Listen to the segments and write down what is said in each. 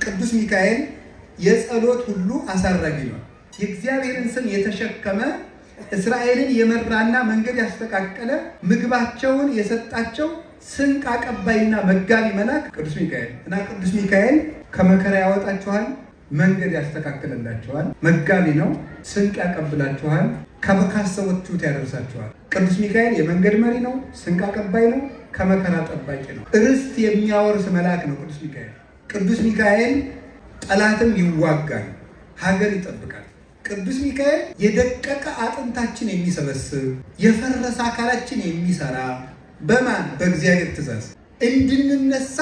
ቅዱስ ሚካኤል የጸሎት ሁሉ አሳራጊ ነው። የእግዚአብሔርን ስም የተሸከመ እስራኤልን የመራና መንገድ ያስተካከለ ምግባቸውን የሰጣቸው ስንቅ አቀባይና መጋቢ መልአክ ቅዱስ ሚካኤል እና ቅዱስ ሚካኤል ከመከራ ያወጣችኋል፣ መንገድ ያስተካክልላችኋል፣ መጋቢ ነው፣ ስንቅ ያቀብላችኋል፣ ካሰባችሁት ያደርሳችኋል። ቅዱስ ሚካኤል የመንገድ መሪ ነው፣ ስንቅ አቀባይ ነው፣ ከመከራ ጠባቂ ነው። ርስት የሚያወርስ መልአክ ነው ቅዱስ ሚካኤል። ቅዱስ ሚካኤል ጠላትም ይዋጋል፣ ሀገር ይጠብቃል። ቅዱስ ሚካኤል የደቀቀ አጥንታችን የሚሰበስብ የፈረሰ አካላችን የሚሰራ በማን በእግዚአብሔር ትእዛዝ እንድንነሳ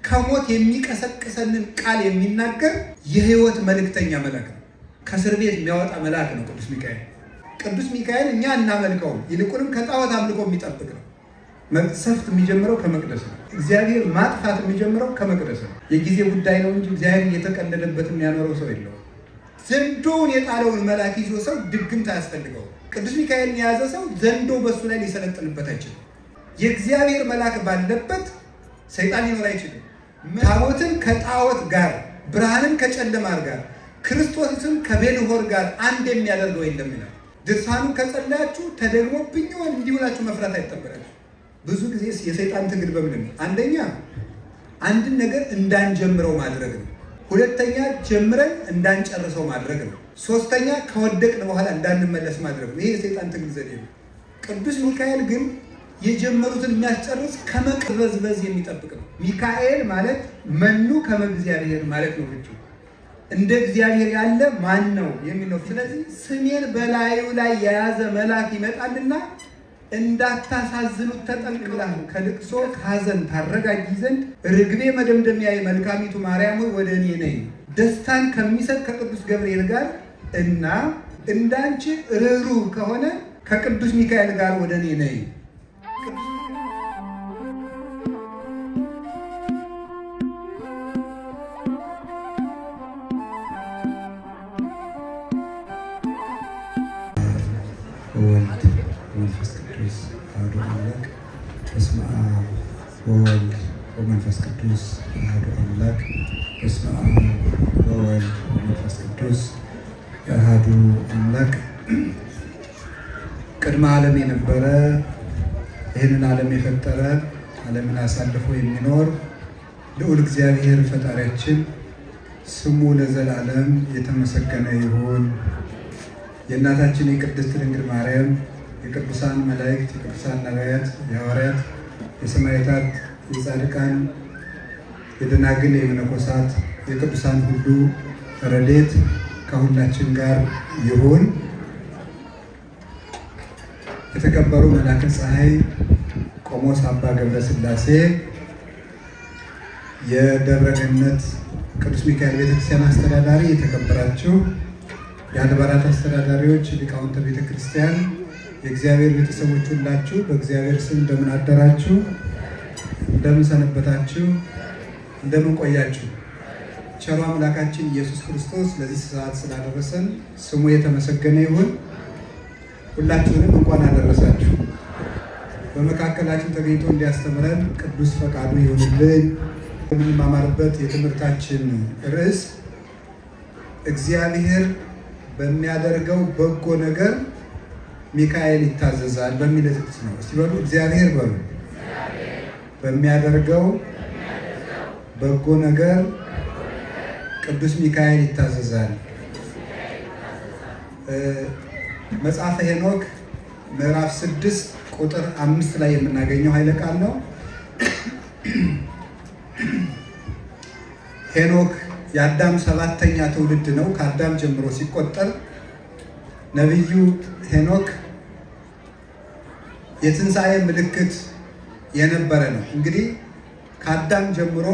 ከሞት የሚቀሰቅሰንን ቃል የሚናገር የሕይወት መልእክተኛ መልአክ ነው። ከእስር ቤት የሚያወጣ መልአክ ነው ቅዱስ ሚካኤል። ቅዱስ ሚካኤል እኛ እናመልከውም፣ ይልቁንም ከጣዖት አምልኮ የሚጠብቅ ነው። መቅሰፍት የሚጀምረው ከመቅደስ ነው። እግዚአብሔር ማጥፋት የሚጀምረው ከመቅደስ ነው። የጊዜ ጉዳይ ነው እንጂ እግዚአብሔር እየተቀለደበት የሚያኖረው ሰው የለውም። ዘንዶውን የጣለውን መልአክ ይዞ ሰው ድግምት አያስፈልገው። ቅዱስ ሚካኤልን የያዘ ሰው ዘንዶ በሱ ላይ ሊሰለጥንበት አይችልም። የእግዚአብሔር መልአክ ባለበት ሰይጣን ሊኖር አይችልም። ታቦትን ከጣዖት ጋር፣ ብርሃንን ከጨለማ ጋር፣ ክርስቶስን ከቤልሆር ጋር አንድ የሚያደርገው የለም ይላል። ድርሳኑን ከጸለያችሁ ተደግሞብኝ ይሆን እንዲሁላችሁ መፍራት አይጠበቃችሁ። ብዙ ጊዜ የሰይጣን ትግል በምንድን ነው? አንደኛ አንድን ነገር እንዳንጀምረው ማድረግ ነው። ሁለተኛ ጀምረን እንዳንጨርሰው ማድረግ ነው። ሶስተኛ ከወደቅን በኋላ እንዳንመለስ ማድረግ ነው። ይሄ የሰይጣን ትግል ዘዴ ነው። ቅዱስ ሚካኤል ግን የጀመሩትን የሚያስጨርስ ከመቅበዝበዝ የሚጠብቅ ነው። ሚካኤል ማለት መኑ ከመ እግዚአብሔር ማለት ነው። ልጁ እንደ እግዚአብሔር ያለ ማን ነው የሚል ነው። ስለዚህ ስሜን በላዩ ላይ የያዘ መልአክ ይመጣልና እንዳታሳዝኑት ተጠንቅቀህ ከልቅሶ ከሐዘን ታረጋጊ ዘንድ ርግቤ መደምደሚያዬ መልካሚቱ ማርያም ሆይ ወደ እኔ ነይ፣ ደስታን ከሚሰጥ ከቅዱስ ገብርኤል ጋር እና እንዳንቺ ርኅሩህ ከሆነ ከቅዱስ ሚካኤል ጋር ወደ እኔ ነይ። በስመ አብ ወወልድ ወመንፈስ ቅዱስ አሐዱ አምላክ። በስመ አብ ወወልድ ወመንፈስ ቅዱስ አሐዱ አምላክ። ቅድመ ዓለም የነበረ ይህንን ዓለም የፈጠረ ዓለምን አሳልፎ የሚኖር ልዑል እግዚአብሔር ፈጣሪያችን ስሙ ለዘላለም የተመሰገነ ይሁን። የእናታችን የቅድስት ድንግል ማርያም የቅዱሳን መላእክት፣ የቅዱሳን ነቢያት፣ የሐዋርያት፣ የሰማዕታት፣ የጻድቃን፣ የደናግል፣ የመነኮሳት፣ የቅዱሳን ሁሉ ረድኤት ከሁላችን ጋር ይሁን። የተከበሩ መላከ ፀሐይ ቆሞስ አባ ገብረ ሥላሴ የደብረ ገነት ቅዱስ ሚካኤል ቤተክርስቲያን አስተዳዳሪ፣ የተከበራችሁ የአድባራት አስተዳዳሪዎች፣ ሊቃውንተ ቤተክርስቲያን፣ የእግዚአብሔር ቤተሰቦች ሁላችሁ በእግዚአብሔር ስም እንደምን አደራችሁ? እንደምን ሰነበታችሁ? እንደምን ቆያችሁ? ቸሩ አምላካችን ኢየሱስ ክርስቶስ ለዚህ ሰዓት ስላደረሰን ስሙ የተመሰገነ ይሁን። ሁላችሁንም እንኳን አደረሳችሁ። በመካከላችን ተገኝቶ እንዲያስተምረን ቅዱስ ፈቃዱ ይሁንልን። የምንማማርበት የትምህርታችን ርዕስ እግዚአብሔር በሚያደርገው በጎ ነገር ሚካኤል ይታዘዛል በሚል ጥቅስ ነው። እስቲ በሉ እግዚአብሔር በሉ በሚያደርገው በጎ ነገር ቅዱስ ሚካኤል ይታዘዛል። መጽሐፈ ሄኖክ ምዕራፍ 6 ቁጥር 5 ላይ የምናገኘው ኃይለ ቃል ነው። ሄኖክ የአዳም 7ኛ ትውልድ ነው። ከአዳም ጀምሮ ሲቆጠር ነቢዩ ሄኖክ የትንሣኤ ምልክት የነበረ ነው። እንግዲህ ከአዳም ጀምሮ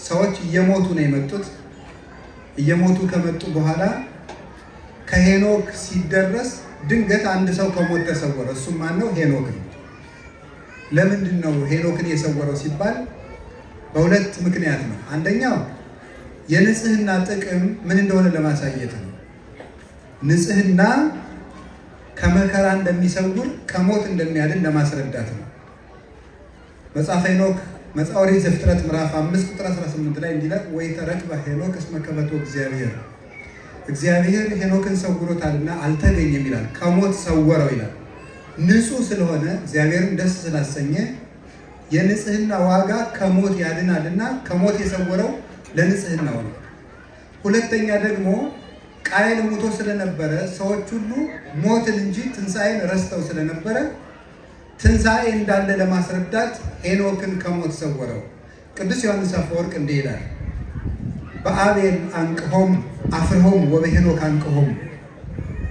ሰዎች እየሞቱ ነው የመጡት። እየሞቱ ከመጡ በኋላ ከሄኖክ ሲደረስ ድንገት አንድ ሰው ከሞት ተሰወረ። እሱም ማን ነው? ሄኖክ ነው። ለምንድን ነው ሄኖክን የሰወረው ሲባል በሁለት ምክንያት ነው። አንደኛው የንጽህና ጥቅም ምን እንደሆነ ለማሳየት ነው። ንጽህና ከመከራ እንደሚሰውር ከሞት እንደሚያድን ለማስረዳት ነው። መጽሐፈ ሄኖክ መጽሐፈ ዘፍጥረት ምዕራፍ 5 ቁጥር 18 ላይ እንዲህ ይላል፣ ወኢተረክበ ሄኖክ እስመ ከበቶ እግዚአብሔር፣ እግዚአብሔር ሄኖክን ሰውሮታልና አልተገኘም ይላል። ከሞት ሰወረው ይላል። ንጹሕ ስለሆነ እግዚአብሔርን ደስ ስላሰኘ የንጽህና ዋጋ ከሞት ያድናልና ከሞት የሰወረው ለንጽህናው ነው። ሁለተኛ ደግሞ ቃየል ሞቶ ስለነበረ ሰዎች ሁሉ ሞትን እንጂ ትንሣኤን ረስተው ስለነበረ ትንሣኤ እንዳለ ለማስረዳት ሄኖክን ከሞት ሰወረው። ቅዱስ ዮሐንስ አፈወርቅ እንዲህ ይላል፣ በአቤል አንቅሆም አፍርሆም ወበሄኖክ አንቅሆም፣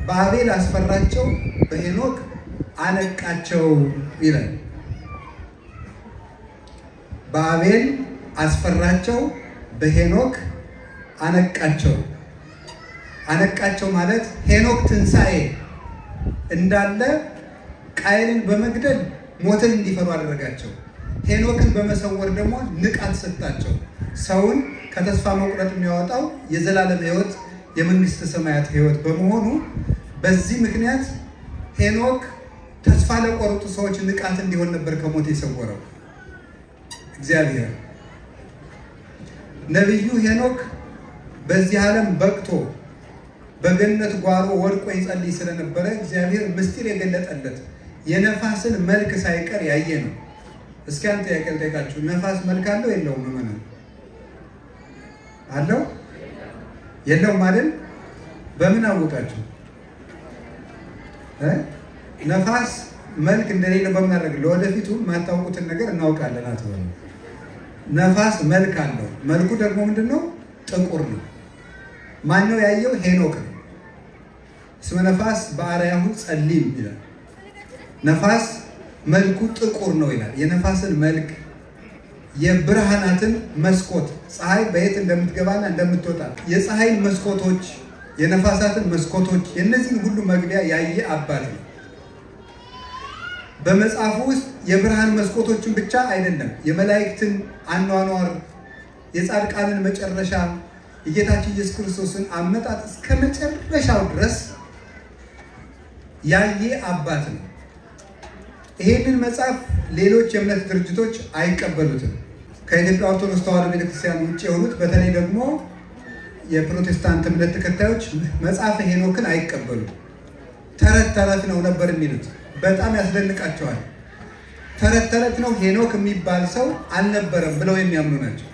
በአቤል አስፈራቸው በሄኖክ አነቃቸው ይላል። በአቤል አስፈራቸው በሄኖክ አነቃቸው። አነቃቸው ማለት ሄኖክ ትንሣኤ እንዳለ ቃየልን በመግደል ሞትን እንዲፈሩ አደረጋቸው። ሄኖክን በመሰወር ደግሞ ንቃት ሰጣቸው። ሰውን ከተስፋ መቁረጥ የሚያወጣው የዘላለም ሕይወት የመንግስተ ሰማያት ሕይወት በመሆኑ በዚህ ምክንያት ሄኖክ ተስፋ ለቆረጡ ሰዎች ንቃት እንዲሆን ነበር ከሞት የሰወረው እግዚአብሔር። ነቢዩ ሄኖክ በዚህ ዓለም በቅቶ በገነት ጓሮ ወድቆ ይጸልይ ስለነበረ እግዚአብሔር ምስጢር የገለጠለት የነፋስን መልክ ሳይቀር ያየ ነው። እስኪ አንተ ያቀልጠቃችሁ፣ ነፋስ መልክ አለው የለውም? ምን አለው? የለውም አይደል? በምን አወቃችሁ? ነፋስ መልክ እንደሌለው በምን አደረግ? ለወደፊቱ የማታውቁትን ነገር እናውቃለን አትበሉ። ነፋስ መልክ አለው። መልኩ ደግሞ ምንድነው? ጥቁር ነው። ማነው ያየው? ሄኖክ ነው። እስመ ነፋስ በአርአያሁ ጸሊም ይላል። ነፋስ መልኩ ጥቁር ነው ይላል። የነፋስን መልክ፣ የብርሃናትን መስኮት፣ ፀሐይ በየት እንደምትገባና እንደምትወጣ የፀሐይን መስኮቶች፣ የነፋሳትን መስኮቶች፣ የእነዚህን ሁሉ መግቢያ ያየ አባት ነው። በመጽሐፉ ውስጥ የብርሃን መስኮቶችን ብቻ አይደለም፣ የመላእክትን አኗኗር፣ የጻድቃንን መጨረሻ፣ የጌታችን ኢየሱስ ክርስቶስን አመጣጥ እስከ መጨረሻው ድረስ ያየ አባት ነው። ይሄንን መጽሐፍ ሌሎች የእምነት ድርጅቶች አይቀበሉትም። ከኢትዮጵያ ኦርቶዶክስ ተዋሕዶ ቤተክርስቲያን ውጭ የሆኑት በተለይ ደግሞ የፕሮቴስታንት እምነት ተከታዮች መጽሐፈ ሄኖክን አይቀበሉም። ተረት ተረት ነው ነበር የሚሉት። በጣም ያስደንቃቸዋል። ተረት ተረት ነው፣ ሄኖክ የሚባል ሰው አልነበረም ብለው የሚያምኑ ናቸው።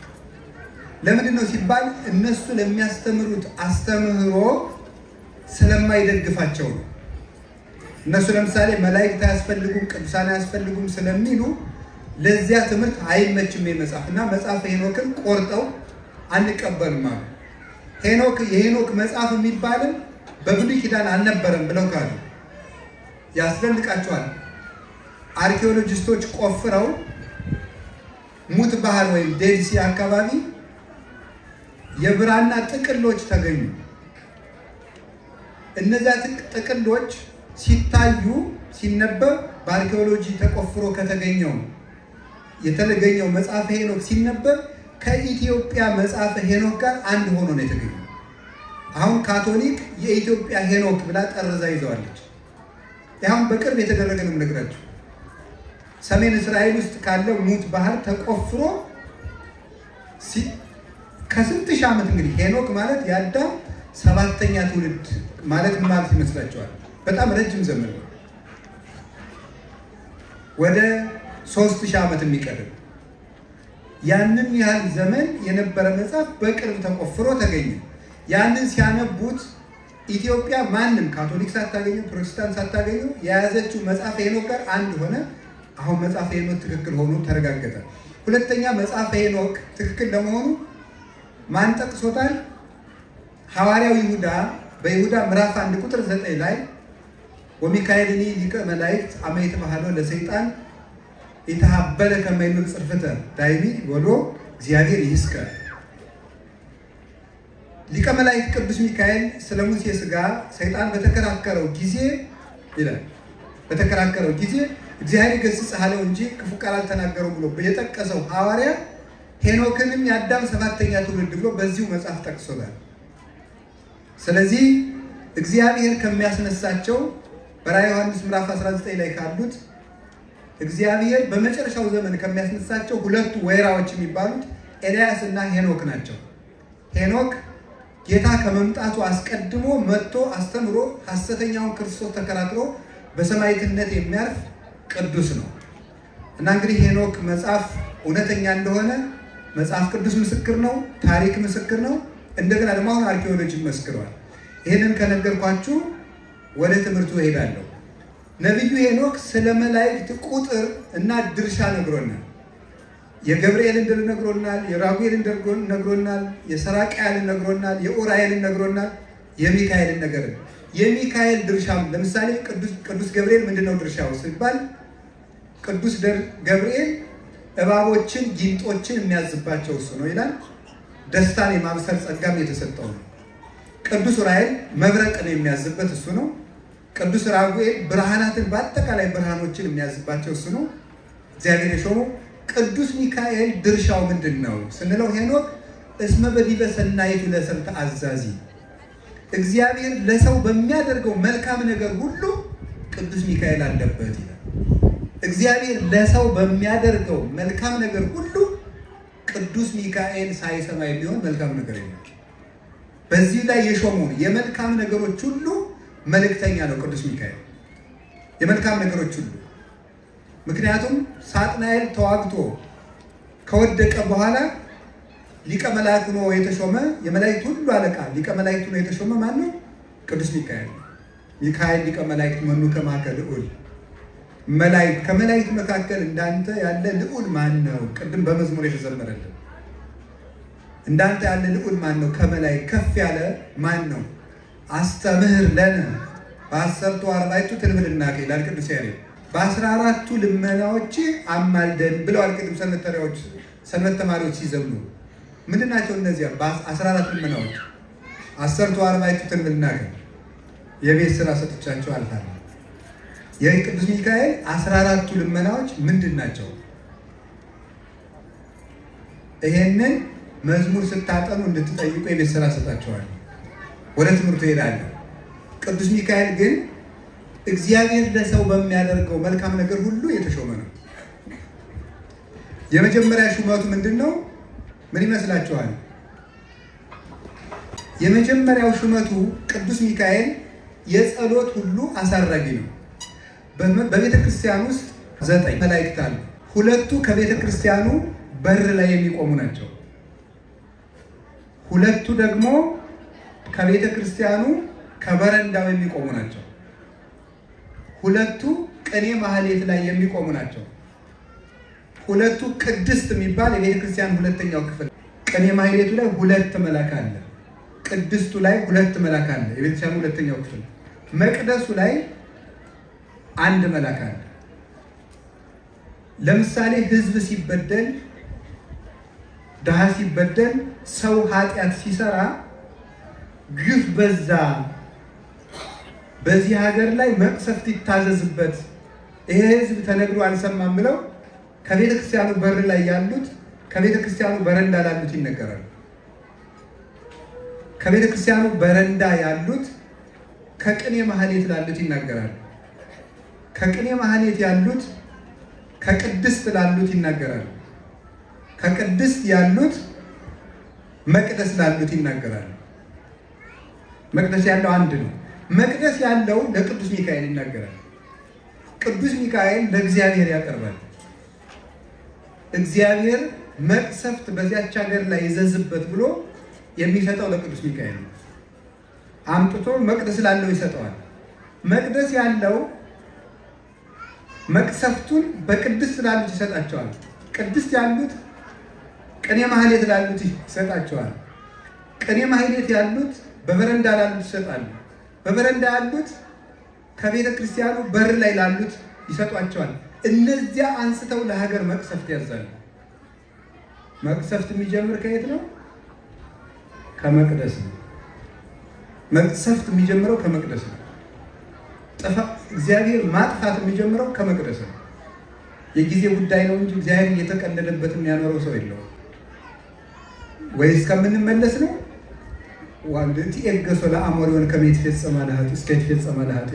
ለምንድን ነው ሲባል እነሱ ለሚያስተምሩት አስተምህሮ ስለማይደግፋቸው ነው። እነሱ ለምሳሌ መላእክት አያስፈልጉም፣ ቅዱሳን አያስፈልጉም ስለሚሉ ለዚያ ትምህርት አይመችም መጽሐፍ እና መጽሐፈ ሄኖክን ቆርጠው አንቀበልም አሉ። የሄኖክ መጽሐፍ የሚባልም በብሉይ ኪዳን አልነበረም ብለው ካሉ ያስደንቃቸዋል። አርኪኦሎጂስቶች ቆፍረው ሙት ባህር ወይም ዴድ ሲ አካባቢ የብራና ጥቅሎች ተገኙ። እነዚያ ጥቅሎች ሲታዩ ሲነበብ በአርኪኦሎጂ ተቆፍሮ የተገኘው መጽሐፈ ሄኖክ ሲነበብ ከኢትዮጵያ መጽሐፈ ሄኖክ ጋር አንድ ሆኖ ነው የተገኘው። አሁን ካቶሊክ የኢትዮጵያ ሄኖክ ብላ ጠርዛ ይዘዋለች። ይህም በቅርብ የተደረገ ነው የምነግራችሁ። ሰሜን እስራኤል ውስጥ ካለው ሙት ባህር ተቆፍሮ ከስንት ሺህ ዓመት እንግዲህ ሄኖክ ማለት የአዳም 7ኛ ትውልድ ማለት ምን ማለት ይመስላችኋል? በጣም ረጅም ዘመን ነው። ወደ 3000 ዓመት የሚቀርብ ያንን ያህል ዘመን የነበረ መጽሐፍ በቅርብ ተቆፍሮ ተገኘ። ያንን ሲያነቡት ኢትዮጵያ ማንም ካቶሊክ ሳታገኙ ፕሮቴስታንት ሳታገኙ የያዘችው መጽሐፈ ሄኖክ ጋር አንድ ሆነ። አሁን መጽሐፈ ሄኖክ ትክክል ሆኖ ተረጋገጠ። ሁለተኛ መጽሐፈ ሄኖክ ትክክል ለመሆኑ ማን ጠቅሶታል? ሐዋርያው ይሁዳ በይሁዳ ምዕራፍ 1 ቁጥር 9 ላይ ወሚካኤልኒ ሊቀ መላእክት አመ ይትባሃሎ ለሰይጣን የተሃበለ ከመይኑር ጽርፍተ ዳይሚ ወሎ እግዚአብሔር ይስከ። ሊቀ መላእክት ቅዱስ ሚካኤል ስለ ሙሴ ሥጋ ሰይጣን በተከራከረው ጊዜ ይላል፣ በተከራከረው ጊዜ እግዚአብሔር ይገሥጽህ አለው እንጂ ክፉ ቃል አልተናገረው ብሎ የጠቀሰው ሐዋርያ ሄኖክንም የአዳም 7ኛ ትውልድ ብሎ በዚሁ መጽሐፍ ጠቅሶታል። ስለዚህ እግዚአብሔር ከሚያስነሳቸው በራዕየ ዮሐንስ ምዕራፍ 19 ላይ ካሉት እግዚአብሔር በመጨረሻው ዘመን ከሚያስነሳቸው ሁለቱ ወይራዎች የሚባሉት ኤልያስ እና ሄኖክ ናቸው። ሄኖክ ጌታ ከመምጣቱ አስቀድሞ መጥቶ አስተምሮ ሐሰተኛውን ክርስቶስ ተከራክሮ በሰማዕትነት የሚያርፍ ቅዱስ ነው እና እንግዲህ ሄኖክ መጽሐፍ እውነተኛ እንደሆነ መጽሐፍ ቅዱስ ምስክር ነው፣ ታሪክ ምስክር ነው። እንደገና ደግሞ አሁን አርኪኦሎጂ መስክሯል። ይህንን ከነገርኳችሁ ወደ ትምህርቱ እሄዳለሁ። ነቢዩ ሄኖክ ስለ መላእክት ቁጥር እና ድርሻ ነግሮናል። የገብርኤልን ድር ነግሮናል፣ የራጉኤልን ነግሮናል፣ የሰራቅያልን ነግሮናል፣ የኡራኤልን ነግሮናል፣ የሚካኤልን ነገር የሚካኤል ድርሻም ለምሳሌ ቅዱስ ገብርኤል ምንድነው ድርሻው ሲባል ቅዱስ ገብርኤል እባቦችን ጊንጦችን የሚያዝባቸው እሱ ነው ይላል። ደስታን የማብሰር ጸጋም የተሰጠው ነው። ቅዱስ ኡራኤል መብረቅን የሚያዝበት እሱ ነው። ቅዱስ ራጉኤል ብርሃናትን በአጠቃላይ ብርሃኖችን የሚያዝባቸው እሱ ነው፣ እግዚአብሔር የሾመው። ቅዱስ ሚካኤል ድርሻው ምንድን ነው ስንለው ሄኖክ እስመ በዲበ ሰናይቱ ለሰብእ ተአዛዚ፣ እግዚአብሔር ለሰው በሚያደርገው መልካም ነገር ሁሉ ቅዱስ ሚካኤል አለበት ይላል። እግዚአብሔር ለሰው በሚያደርገው መልካም ነገር ሁሉ ቅዱስ ሚካኤል ሳይሰማ የሚሆን መልካም ነገር የለም። በዚህ ላይ የሾመውን የመልካም ነገሮች ሁሉ መልእክተኛ ነው ቅዱስ ሚካኤል፣ የመልካም ነገሮች ሁሉ። ምክንያቱም ሳጥናኤል ተዋግቶ ከወደቀ በኋላ ሊቀ መላእክት ሆኖ የተሾመ የመላእክት ሁሉ አለቃ ሊቀ መላእክት ሆኖ የተሾመ ማን ነው? ቅዱስ ሚካኤል። ሚካኤል ሊቀ መላእክት መኑ ከማከ ልዑል፣ መላእክት ከመላእክት መካከል እንዳንተ ያለ ልዑል ማን ነው? ቅድም በመዝሙር የተዘመረልን እንዳንተ ያለ ልዑል ማን ነው? ከመላእክት ከፍ ያለ ማን ነው? አስተምህር ለነ በ10ቱ አርባዕቱ ትንብልናከ ይላል ቅዱስ ያሬድ። በ14ቱ ልመናዎች አማልደን ብለዋል ቅድም ሰንበት ተማሪዎች ሲዘምሩ። ምንድን ናቸው እነዚያ? በ14 ልመናዎች 10ቱ አርባዕቱ ትንብልናከ የቤት ስራ ሰጥቻቸው አልፋለሁ። የቅዱስ ሚካኤል 14ቱ ልመናዎች ምንድን ናቸው? ይሄንን መዝሙር ስታጠኑ እንድትጠይቁ የቤት ስራ ሰጣቸዋል። ወደ ትምህርቱ እሄዳለሁ። ቅዱስ ሚካኤል ግን እግዚአብሔር ለሰው በሚያደርገው መልካም ነገር ሁሉ የተሾመ ነው። የመጀመሪያ ሹመቱ ምንድን ነው? ምን ይመስላችኋል? የመጀመሪያው ሹመቱ ቅዱስ ሚካኤል የጸሎት ሁሉ አሳራጊ ነው። በቤተ ክርስቲያን ውስጥ 9 መላእክት አሉ። 2ቱ ከቤተ ክርስቲያኑ በር ላይ የሚቆሙ ናቸው። 2ቱ ደግሞ ከቤተ ክርስቲያኑ ከበረንዳው የሚቆሙ ናቸው። 2ቱ ቅኔ ማህሌት ላይ የሚቆሙ ናቸው። 2ቱ ቅድስት የሚባል የቤተ ክርስቲያን ሁለተኛው ክፍል። ቅኔ ማህሌቱ ላይ 2 መልአክ አለ። ቅድስቱ ላይ 2 መልአክ አለ፣ የቤተ ክርስቲያን ሁለተኛው ክፍል። መቅደሱ ላይ 1 መልአክ አለ። ለምሳሌ ሕዝብ ሲበደል፣ ድሃ ሲበደል፣ ሰው ኃጢአት ሲሰራ ግፍ በዛ፣ በዚህ ሀገር ላይ መቅሰፍት ይታዘዝበት፣ ይሄ ሕዝብ ተነግሮ አልሰማም ብለው ከቤተ ክርስቲያኑ በር ላይ ያሉት ከቤተ ክርስቲያኑ በረንዳ ላሉት ይነገራሉ። ከቤተ ክርስቲያኑ በረንዳ ያሉት ከቅኔ ማህሌት ላሉት ይናገራሉ። ከቅኔ ማህሌት ያሉት ከቅድስት ላሉት ይናገራሉ። ከቅድስት ያሉት መቅደስ ላሉት ይናገራሉ። መቅደስ ያለው አንድ ነው። መቅደስ ያለው ለቅዱስ ሚካኤል ይናገራል። ቅዱስ ሚካኤል ለእግዚአብሔር ያቀርባል። እግዚአብሔር መቅሰፍት በዚያች ሀገር ላይ ይዘዝበት ብሎ የሚሰጠው ለቅዱስ ሚካኤል ነው። አምጥቶ መቅደስ ላለው ይሰጠዋል። መቅደስ ያለው መቅሰፍቱን በቅድስት ላሉት ይሰጣቸዋል። ቅድስት ያሉት ቅኔ ማህሌት ላሉት ይሰጣቸዋል። ቅኔ ማህሌት ያሉት በበረንዳ ላሉት ይሰጣሉ። በበረንዳ ያሉት ከቤተ ክርስቲያኑ በር ላይ ላሉት ይሰጧቸዋል። እነዚያ አንስተው ለሀገር መቅሰፍት ያዛሉ። መቅሰፍት የሚጀምር ከየት ነው? ከመቅደስ ነው። መቅሰፍት የሚጀምረው ከመቅደስ ነው። እግዚአብሔር ማጥፋት የሚጀምረው ከመቅደስ ነው። የጊዜ ጉዳይ ነው እንጂ እግዚአብሔር እየተቀለደበት የሚያኖረው ሰው የለውም። ወይ እስከምንመለስ ነው። ዋንድቲ ኤገሶ ለአሞሪውን ከመይት ፈጸማ ለሃት እስከ ይፈጸማ ለሃት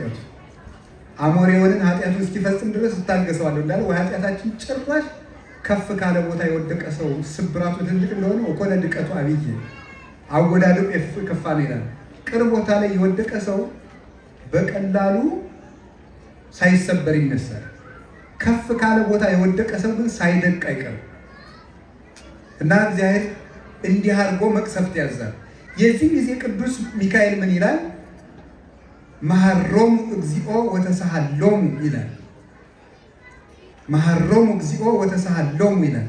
አሞሬውን ኃጢአቱን እስኪፈጽም ድረስ እታገሰዋለሁ እንዳለ ኃጢአታችን ጭራሽ ከፍ ካለ ቦታ የወደቀ ሰው ስብራቱ ትልቅ እንደሆነ ወኮነ ድቀቱ አብይ አወዳደቁ ከፋ ነው ይላል። ቅርብ ቦታ ላይ የወደቀ ሰው በቀላሉ ሳይሰበር ይነሳል። ከፍ ካለ ቦታ የወደቀ ሰው ግን ሳይደቅ አይቀርም እና እግዚአብሔር እንዲህ አድርጎ መቅሰፍት ያዛል። የዚህ ጊዜ ቅዱስ ሚካኤል ምን ይላል? መሐሮሙ እግዚኦ ወተሳሃሎሙ ይላል። መሐሮሙ እግዚኦ ወተሳሃሎሙ ይላል።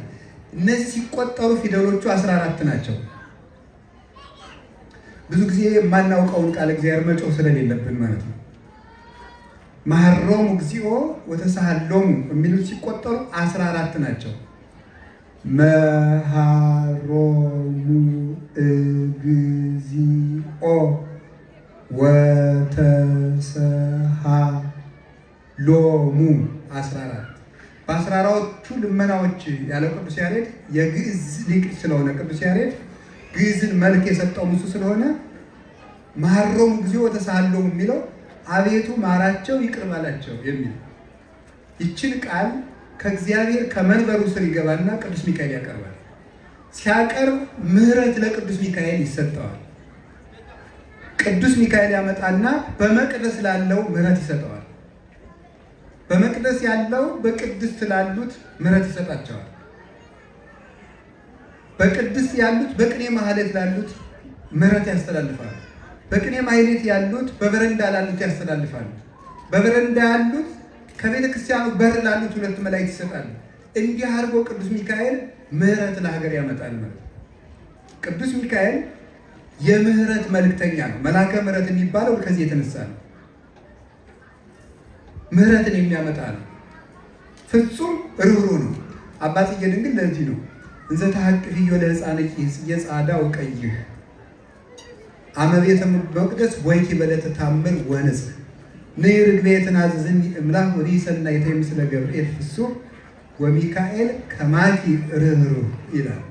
እነዚህ ሲቆጠሩ ፊደሎቹ 14 ናቸው። ብዙ ጊዜ የማናውቀውን ቃል እግዚአብሔር መጮህ ስለሌለብን ማለት ነው። መሐሮሙ እግዚኦ ወተሳሃሎሙ የሚሉት ሲቆጠሩ 14 ናቸው። መሐሮሙ እግዚኦ ወተሳሃሎሙ 14። በ14ቱ ልመናዎች ያለው ቅዱስ ያሬድ የግዕዝ ሊቅ ስለሆነ ቅዱስ ያሬድ ግዕዝን መልክ የሰጠው እሱ ስለሆነ መሐሮሙ እግዚኦ ወተሳሃሎሙ የሚለው አቤቱ ማራቸው ይቅር በላቸው የሚል ይችን ቃል ከእግዚአብሔር ከመንበሩ ስር ይገባና ቅዱስ ሚካኤል ያቀርባል። ሲያቀርብ ምሕረት ለቅዱስ ሚካኤል ይሰጠዋል። ቅዱስ ሚካኤል ያመጣና በመቅደስ ላለው ምሕረት ይሰጠዋል። በመቅደስ ያለው በቅድስት ላሉት ምሕረት ይሰጣቸዋል። በቅድስት ያሉት በቅኔ ማህሌት ላሉት ምሕረት ያስተላልፋሉ። በቅኔ ማህሌት ያሉት በበረንዳ ላሉት ያስተላልፋሉ። በበረንዳ ያሉት ከቤተ ክርስቲያኑ በር ላሉት 2 መላእክት ይሰጣሉ። እንዲህ አድርጎ ቅዱስ ሚካኤል ምሕረት ለሀገር ያመጣል ማለት ነው። ቅዱስ ሚካኤል የምህረት መልእክተኛ ነው። መልአከ ምሕረት የሚባለው ከዚህ የተነሳ ነው። ምህረትን የሚያመጣ ነው። ፍጹም ርኅሩህ ነው። አባ ጽጌ ድንግል ለዚህ ነው እንዘ ተሐቅፍዮ ለሕፃንኪ የጻዳ ወቀይህ አመ ቤተ መቅደስ ወይኪ በለተ ታምር ወንጽህ ነይ ርግቤ ትናዝዝኒ እምላክ ወዲህ ሰናይተ ምስለ ገብርኤል ፍሱህ ወሚካኤል ከማኪ ርኅሩህ ይላል።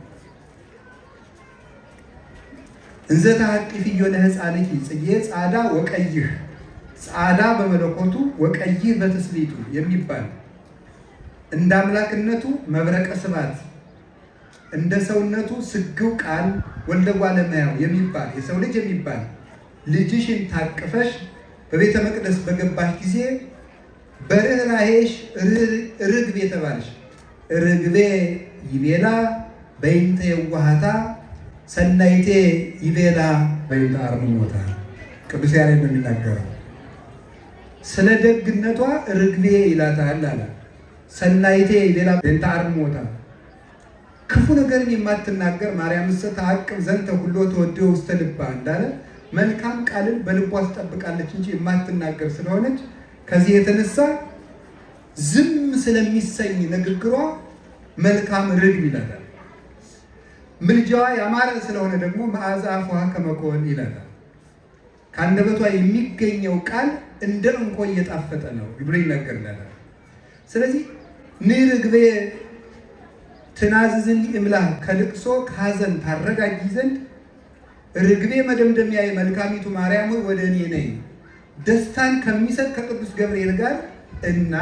እንዘ ተሐቅፍዮ ለሕፃንኪ ጽጌ ጻዳ ወቀይህ ጻዳ በመለኮቱ ወቀይህ በትስብእቱ የሚባል እንደ አምላክነቱ መብረቀ ስባት እንደ ሰውነቱ ስግው ቃል ወልደ እጓለ እመሕያው የሚባል የሰው ልጅ የሚባል ልጅሽን ታቅፈሽ በቤተ መቅደስ በገባሽ ጊዜ በርኅራኄሽ ርግቤ የተባልሽ ርግቤ ይቤላ በይንተ የዋሃታ ሰናይቴ ይቤላ በይንተ አርምሞታ። ቅዱስ ያሬድ ነው የሚናገረው። ስለ ደግነቷ ርግቤ ይላታል አለ። ሰናይቴ ይቤላ በይንተ አርምሞታ። ክፉ ነገርን የማትናገር ማርያም ተዓቅብ ዘንተ ሁሎ ተወድዮ ውስተ ልባ እንዳለ መልካም ቃልን በልቧ ትጠብቃለች እንጂ የማትናገር ስለሆነች ከዚህ የተነሳ ዝም ስለሚሰኝ ንግግሯ መልካም ርግብ ይላታል። ምልጃዋ ያማረ ስለሆነ ደግሞ መዓዛ አፍዋ ከመኮን ይላታል። ከአንደበቷ የሚገኘው ቃል እንደ እንኮይ እየጣፈጠ ነው ብሎ ይነገርላታል። ስለዚህ ንርግቤ ትናዝዝኒ እምላክ ከልቅሶ ከሐዘን ታረጋጊ ዘንድ ርግቤ መደምደሚያዬ መልካሚቱ ማርያም ሆይ ወደ እኔ ነይ። ደስታን ከሚሰጥ ከቅዱስ ገብርኤል ጋር እና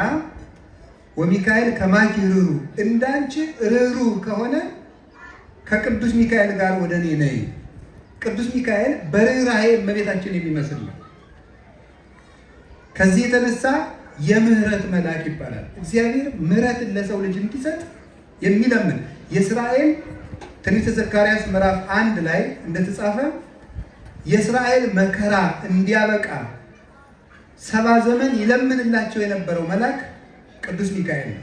ወሚካኤል ከማኪ ርኅሩህ እንዳንቺ ርኅሩህ ከሆነ ከቅዱስ ሚካኤል ጋር ወደ እኔ ነይ። ቅዱስ ሚካኤል በርኅራኄ እመቤታችን የሚመስል ነው። ከዚህ የተነሳ የምህረት መልአክ ይባላል። እግዚአብሔር ምህረትን ለሰው ልጅ እንዲሰጥ የሚለምን የእስራኤል ትንቢተ ዘካርያስ ምዕራፍ 1 ላይ እንደተጻፈ የእስራኤል መከራ እንዲያበቃ 70 ዘመን ይለምንላቸው የነበረው መልአክ ቅዱስ ሚካኤል ነው።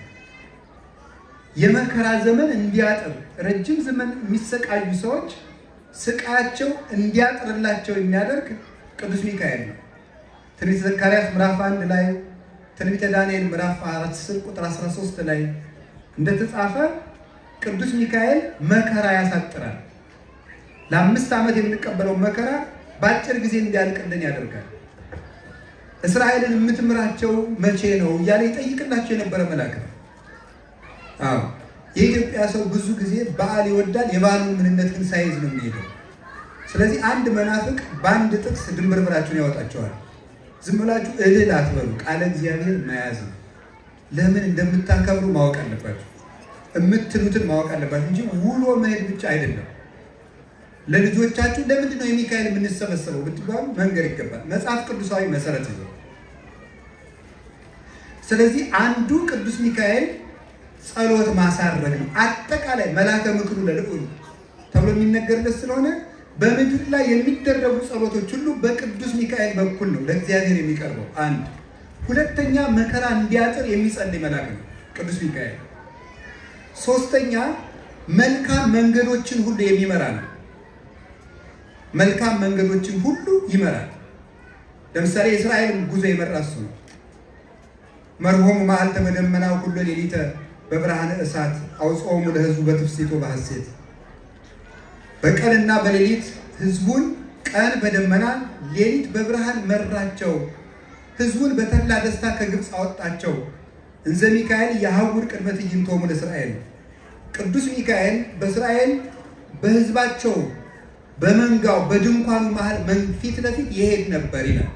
የመከራ ዘመን እንዲያጥር ረጅም ዘመን የሚሰቃዩ ሰዎች ስቃያቸው እንዲያጥርላቸው የሚያደርግ ቅዱስ ሚካኤል ነው። ትንቢተ ዘካርያስ ምዕራፍ 1 ላይ ትንቢተ ዳንኤል ምዕራፍ 4 ቁጥር 13 ላይ እንደተጻፈ ቅዱስ ሚካኤል መከራ ያሳጥራል። ለ5 ዓመት የምንቀበለው መከራ በአጭር ጊዜ እንዲያልቅልን ያደርጋል። እስራኤልን የምትምራቸው መቼ ነው እያለ ይጠይቅላቸው የነበረ መልአክ ነው። አዎ የኢትዮጵያ ሰው ብዙ ጊዜ በዓል ይወዳል። የበዓሉን ምንነት ግን ሳይዝ ነው የሚሄደው። ስለዚህ አንድ መናፍቅ በአንድ ጥቅስ ድንብርብራቸውን ያወጣቸዋል። ዝም ብላችሁ እልል አትበሉ። ቃለ እግዚአብሔር መያዝ ነው። ለምን እንደምታከብሩ ማወቅ አለባችሁ። የምትሉትን ማወቅ አለባችሁ እንጂ ውሎ መሄድ ብቻ አይደለም። ለልጆቻችሁ ለምንድን ነው የሚካኤል የምንሰበሰበው ብትባሉ መንገር ይገባል። መጽሐፍ ቅዱሳዊ መሰረት ይዞ። ስለዚህ አንዱ ቅዱስ ሚካኤል ጸሎት ማሳረግ ነው። አጠቃላይ መላከ ምክሩ ለልዑል ተብሎ የሚነገርለት ስለሆነ በምድር ላይ የሚደረጉ ጸሎቶች ሁሉ በቅዱስ ሚካኤል በኩል ነው ለእግዚአብሔር የሚቀርበው። አንድ ሁለተኛ መከራ እንዲያጥር የሚጸልይ መልአክ ነው ቅዱስ ሚካኤል። ሶስተኛ መልካም መንገዶችን ሁሉ የሚመራ ነው። መልካም መንገዶችን ሁሉ ይመራል። ለምሳሌ የእስራኤልን ጉዞ የመራ እሱ ነው። መርሆሙ መዓልተ በደመናው ኩሎ ሌሊተ በብርሃነ እሳት አውጽኦሙ ለሕዝቡ በትፍሥሕቶ በሐሴት። በቀንና በሌሊት ሕዝቡን ቀን በደመና ሌሊት በብርሃን መራቸው። ሕዝቡን በተድላ ደስታ ከግብፅ አወጣቸው። እንዘ ሚካኤል የሐውር ቅድመ ትዕይንቶሙ ለእስራኤል። ቅዱስ ሚካኤል በእስራኤል በሕዝባቸው በመንጋው በድንኳኑ መሃል ፊት ለፊት ይሄድ ነበር ይላል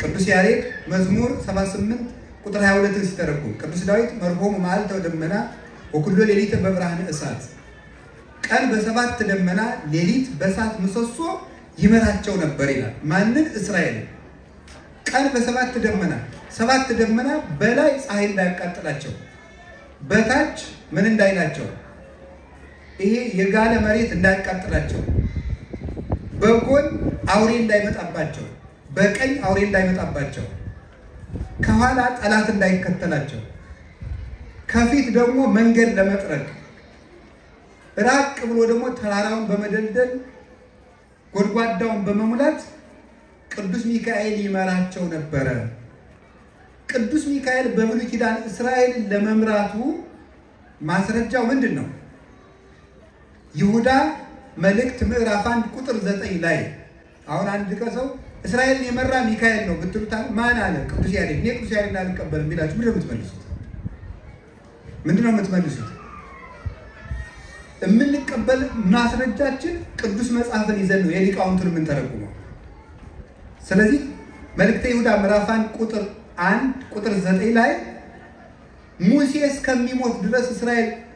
ቅዱስ ያሬድ መዝሙር 78 ቁጥር 22 ሲተረጉም። ቅዱስ ዳዊት መርሆሙ መዓልተ ደመና ወኩሎ ሌሊተ በብርሃነ እሳት፣ ቀን በሰባት ደመና ሌሊት በእሳት ምሰሶ ይመራቸው ነበር ይላል። ማንን? እስራኤልን። ቀን በሰባት ደመና፣ ሰባት ደመና በላይ ፀሐይ እንዳያቃጥላቸው፣ በታች ምን እንዳይላቸው፣ ይሄ የጋለ መሬት እንዳያቃጥላቸው፣ በጎን አውሬ እንዳይመጣባቸው፣ በቀኝ አውሬ እንዳይመጣባቸው፣ ከኋላ ጠላት እንዳይከተላቸው፣ ከፊት ደግሞ መንገድ ለመጥረግ፣ ራቅ ብሎ ደግሞ ተራራውን በመደልደል ጎድጓዳውን በመሙላት ቅዱስ ሚካኤል ይመራቸው ነበረ። ቅዱስ ሚካኤል በብሉይ ኪዳን እስራኤልን ለመምራቱ ማስረጃው ምንድን ነው? ይሁዳ መልእክት ምዕራፍ 1 ቁጥር 9 ላይ አሁን አንድ ሰው እስራኤልን የመራ ሚካኤል ነው ብትሉት ማን አለ? ቅዱስ ያሬድ። እኔ ቅዱስ ያሬድ አልቀበልም ቢላችሁ ምንድን ነው የምትመልሱት? ምንድን ነው የምትመልሱት? የምንቀበል ማስረጃችን ቅዱስ መጽሐፍን ይዘን ነው የሊቃውንቱን የምንተረጉመው። ስለዚህ መልእክተ ይሁዳ ምዕራፍ 1 ቁጥር 9 ላይ ሙሴ እስከሚሞት ድረስ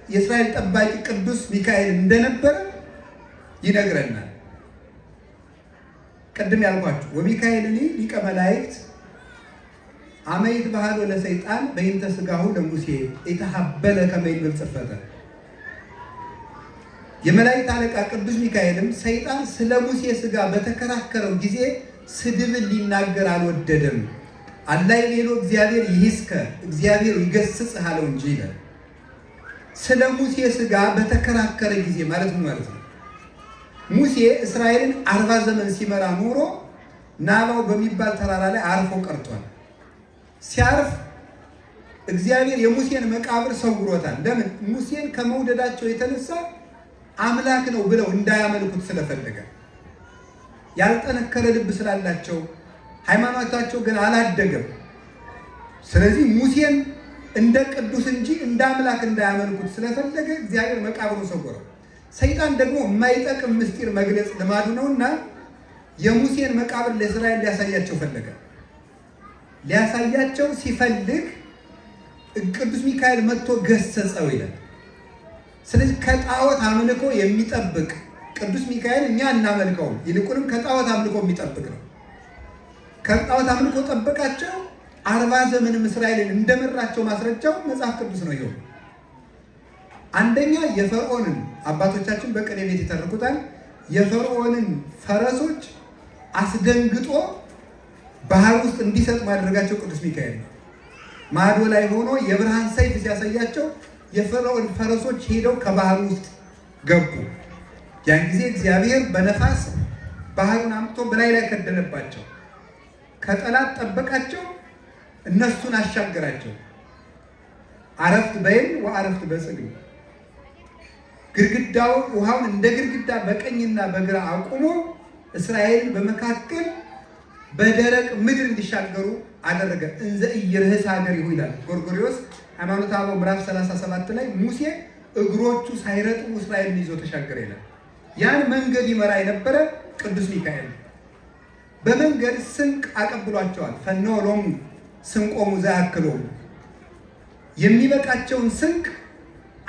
የእስራኤል ጠባቂ ቅዱስ ሚካኤል እንደነበረ ይነግረናል። ቅድም ያልኳችሁ ወሚካኤልኒ ሊቀ መላእክት አመ ይትበሃሎ ለሰይጣን በእንተ ሥጋሁ ለሙሴ የተሐበለ ከመ ይብል ጽሕፈተ። የመላእክት አለቃ ቅዱስ ሚካኤልም ሰይጣን ስለ ሙሴ ሥጋ በተከራከረው ጊዜ ስድብን ሊናገር አልወደደም። አላይ ሌሎ እግዚአብሔር ይሂስከ እግዚአብሔር ይገስጽህ አለው እንጂ ይላል። ስለ ሙሴ ሥጋ በተከራከረ ጊዜ ማለት ምን ማለት ነው? ሙሴ እስራኤልን 40 ዘመን ሲመራ ኖሮ ናባው በሚባል ተራራ ላይ አርፎ ቀርቷል። ሲያርፍ እግዚአብሔር የሙሴን መቃብር ሰውሮታል። ለምን? ሙሴን ከመውደዳቸው የተነሳ አምላክ ነው ብለው እንዳያመልኩት ስለፈለገ፣ ያልጠነከረ ልብ ስላላቸው፣ ሃይማኖታቸው ግን አላደገም። ስለዚህ ሙሴን እንደ ቅዱስ እንጂ እንደ አምላክ እንዳያመልኩት ስለፈለገ እግዚአብሔር መቃብሩን ሰወረው። ሰይጣን ደግሞ የማይጠቅም ምስጢር መግለጽ ልማዱ ነውና የሙሴን መቃብር ለእስራኤል ሊያሳያቸው ፈለገ። ሊያሳያቸው ሲፈልግ ቅዱስ ሚካኤል መጥቶ ገሰጸው ይላል። ስለዚህ ከጣዖት አምልኮ የሚጠብቅ ቅዱስ ሚካኤል እኛ እናመልከውም፣ ይልቁንም ከጣዖት አምልኮ የሚጠብቅ ነው። ከጣዖት አምልኮ ጠበቃቸው። 40 ዘመንም እስራኤልን እንደመራቸው ማስረጃው መጽሐፍ ቅዱስ ነው። ይኸው አንደኛ የፈርዖንን አባቶቻችን በቅኔ ቤት ይተርኩታል። የፈርዖንን ፈረሶች አስደንግጦ ባህር ውስጥ እንዲሰጥ ማድረጋቸው ቅዱስ ሚካኤል ነው። ማዶ ላይ ሆኖ የብርሃን ሰይፍ ሲያሳያቸው የፈርዖን ፈረሶች ሄደው ከባህር ውስጥ ገቡ። ያን ጊዜ እግዚአብሔር በነፋስ ባህሩን አምጥቶ በላይ ላይ ከደነባቸው፣ ከጠላት ጠበቃቸው፣ እነሱን አሻገራቸው። አረፍት በይን ወአረፍት በጽግም ግድግዳው ውሃውን እንደ ግድግዳ በቀኝና በግራ አቁሞ እስራኤልን በመካከል በደረቅ ምድር እንዲሻገሩ አደረገ። እንዘ ኢይርህስ ሀገሪሁ ይላል ጎርጎርዮስ ሃይማኖተ አበው ምዕራፍ 37 ላይ ሙሴ እግሮቹ ሳይረጥቡ እስራኤልን ይዞ ተሻገረ ይላል። ያን መንገድ ይመራ የነበረ ቅዱስ ሚካኤል። በመንገድ ስንቅ አቀብሏቸዋል። ፈኖሎሙ ስንቆሙ ዘያክሎሙ የሚበቃቸውን ስንቅ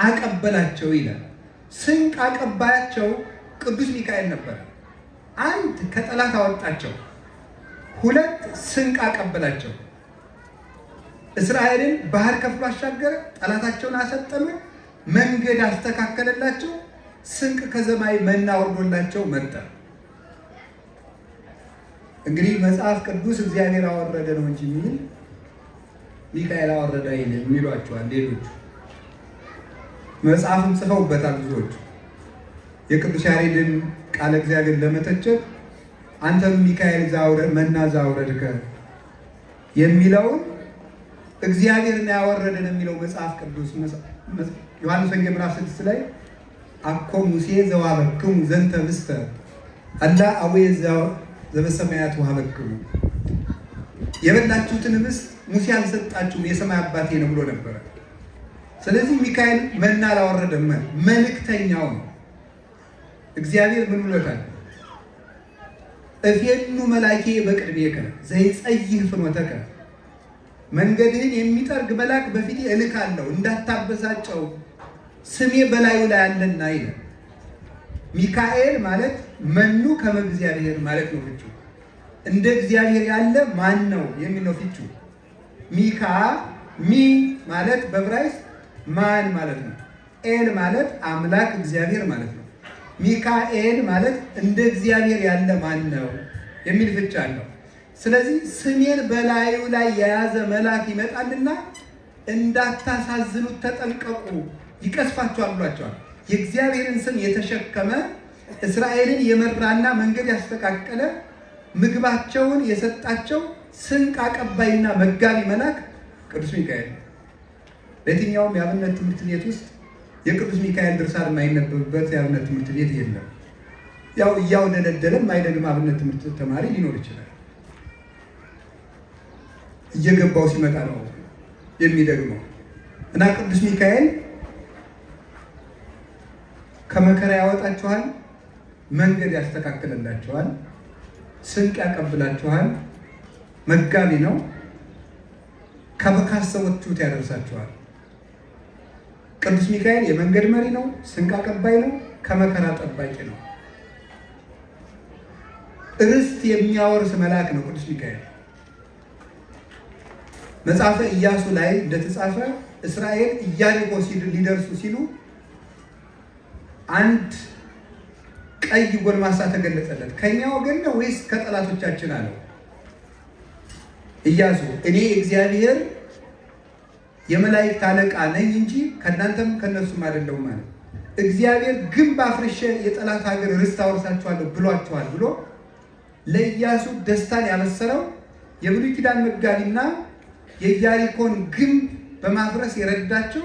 አቀበላቸው ይላል። ስንቅ አቀባያቸው ቅዱስ ሚካኤል ነበር። አንድ ከጠላት አወጣቸው፣ ሁለት ስንቅ አቀበላቸው። እስራኤልን ባህር ከፍሎ አሻገረ፣ ጠላታቸውን አሰጠመ፣ መንገድ አስተካከለላቸው፣ ስንቅ ከሰማይ መና ወርዶላቸው መጣ። እንግዲህ መጽሐፍ ቅዱስ እግዚአብሔር አወረደ ነው እንጂ የሚል ሚካኤል አወረደ አይልም የሚሏቸዋል ሌሎቹ። መጽሐፍም ጽፈውበታል ብዙዎቹ። የቅዱስ ያሬድን ቃለ እግዚአብሔር ለመተቸት አንተም ሚካኤል መና ዘአውረድከ የሚለውን እግዚአብሔርን ያወረደን የሚለው መጽሐፍ ቅዱስ ዮሐንስ ወንጌል ምዕራፍ 6 ላይ አኮ ሙሴ ዘወሀበክሙ ዘንተ ህብስተ አላ አቡየ ዘበሰማያት ወሀበክሙ፣ የበላችሁትን ህብስት ሙሴ አልሰጣችሁም የሰማይ አባቴ ነው ብሎ ነበረ። ስለዚህ ሚካኤል መና አላወረደም፣ መልእክተኛው ነው። እግዚአብሔር ምን ብሎታል? እፌኑ መላኬ በቅድሜከ ዘይጸይህ ፍኖተከ፣ መንገድህን የሚጠርግ መልአክ በፊቴ እልካለሁ እንዳታበሳጨው ስሜ በላዩ ላይ አለና ይላል። ሚካኤል ማለት መኑ ከመ እግዚአብሔር ማለት ነው ፍቹ። እንደ እግዚአብሔር ያለ ማን ነው የሚል ነው ፍቹ። ሚካ ሚ ማለት በዕብራይስጥ ማን ማለት ነው። ኤል ማለት አምላክ እግዚአብሔር ማለት ነው። ሚካኤል ማለት እንደ እግዚአብሔር ያለ ማን ነው የሚል ፍቻ አለው። ስለዚህ ስሜን በላዩ ላይ የያዘ መልአክ ይመጣልና እንዳታሳዝኑት ተጠንቀቁ፣ ይቀስፋችኋል ብሏቸዋል። የእግዚአብሔርን ስም የተሸከመ እስራኤልን የመራና መንገድ ያስተካከለ ምግባቸውን የሰጣቸው ስንቅ አቀባይና መጋቢ መልአክ ቅዱስ ሚካኤል። በየትኛውም የአብነት ትምህርት ቤት ውስጥ የቅዱስ ሚካኤል ድርሳን የማይነበብበት የአብነት ትምህርት ቤት የለም። ያው እያውደለደለ የማይደግም አብነት ትምህርት ተማሪ ሊኖር ይችላል። እየገባው ሲመጣ ነው የሚደግመው። እና ቅዱስ ሚካኤል ከመከራ ያወጣችኋል፣ መንገድ ያስተካክልላችኋል፣ ስንቅ ያቀብላችኋል፣ መጋቢ ነው፣ ካሰባችሁት ያደርሳችኋል። ቅዱስ ሚካኤል የመንገድ መሪ ነው፣ ስንቅ አቀባይ ነው፣ ከመከራ ጠባቂ ነው። ርስት የሚያወርስ መልአክ ነው ቅዱስ ሚካኤል። መጽሐፈ ኢያሱ ላይ እንደተጻፈ እስራኤል ኢያሪኮ ሊደርሱ ሲሉ አንድ ቀይ ጎልማሳ ተገለጸለት። ከኛ ወገን ነው ወይስ ከጠላቶቻችን አለው። ኢያሱ እኔ እግዚአብሔር የመላእክት አለቃ ነኝ እንጂ ከእናንተም ከነሱም አይደለሁም ማለት እግዚአብሔር ግንብ አፍርሼ የጠላት ሀገር ርስት አወርሳችኋለሁ ብሏቸዋል ብሎ ለኢያሱ ደስታን ያበሰረው የብሉይ ኪዳን መጋቢና የኢያሪኮን ግንብ በማፍረስ የረዳቸው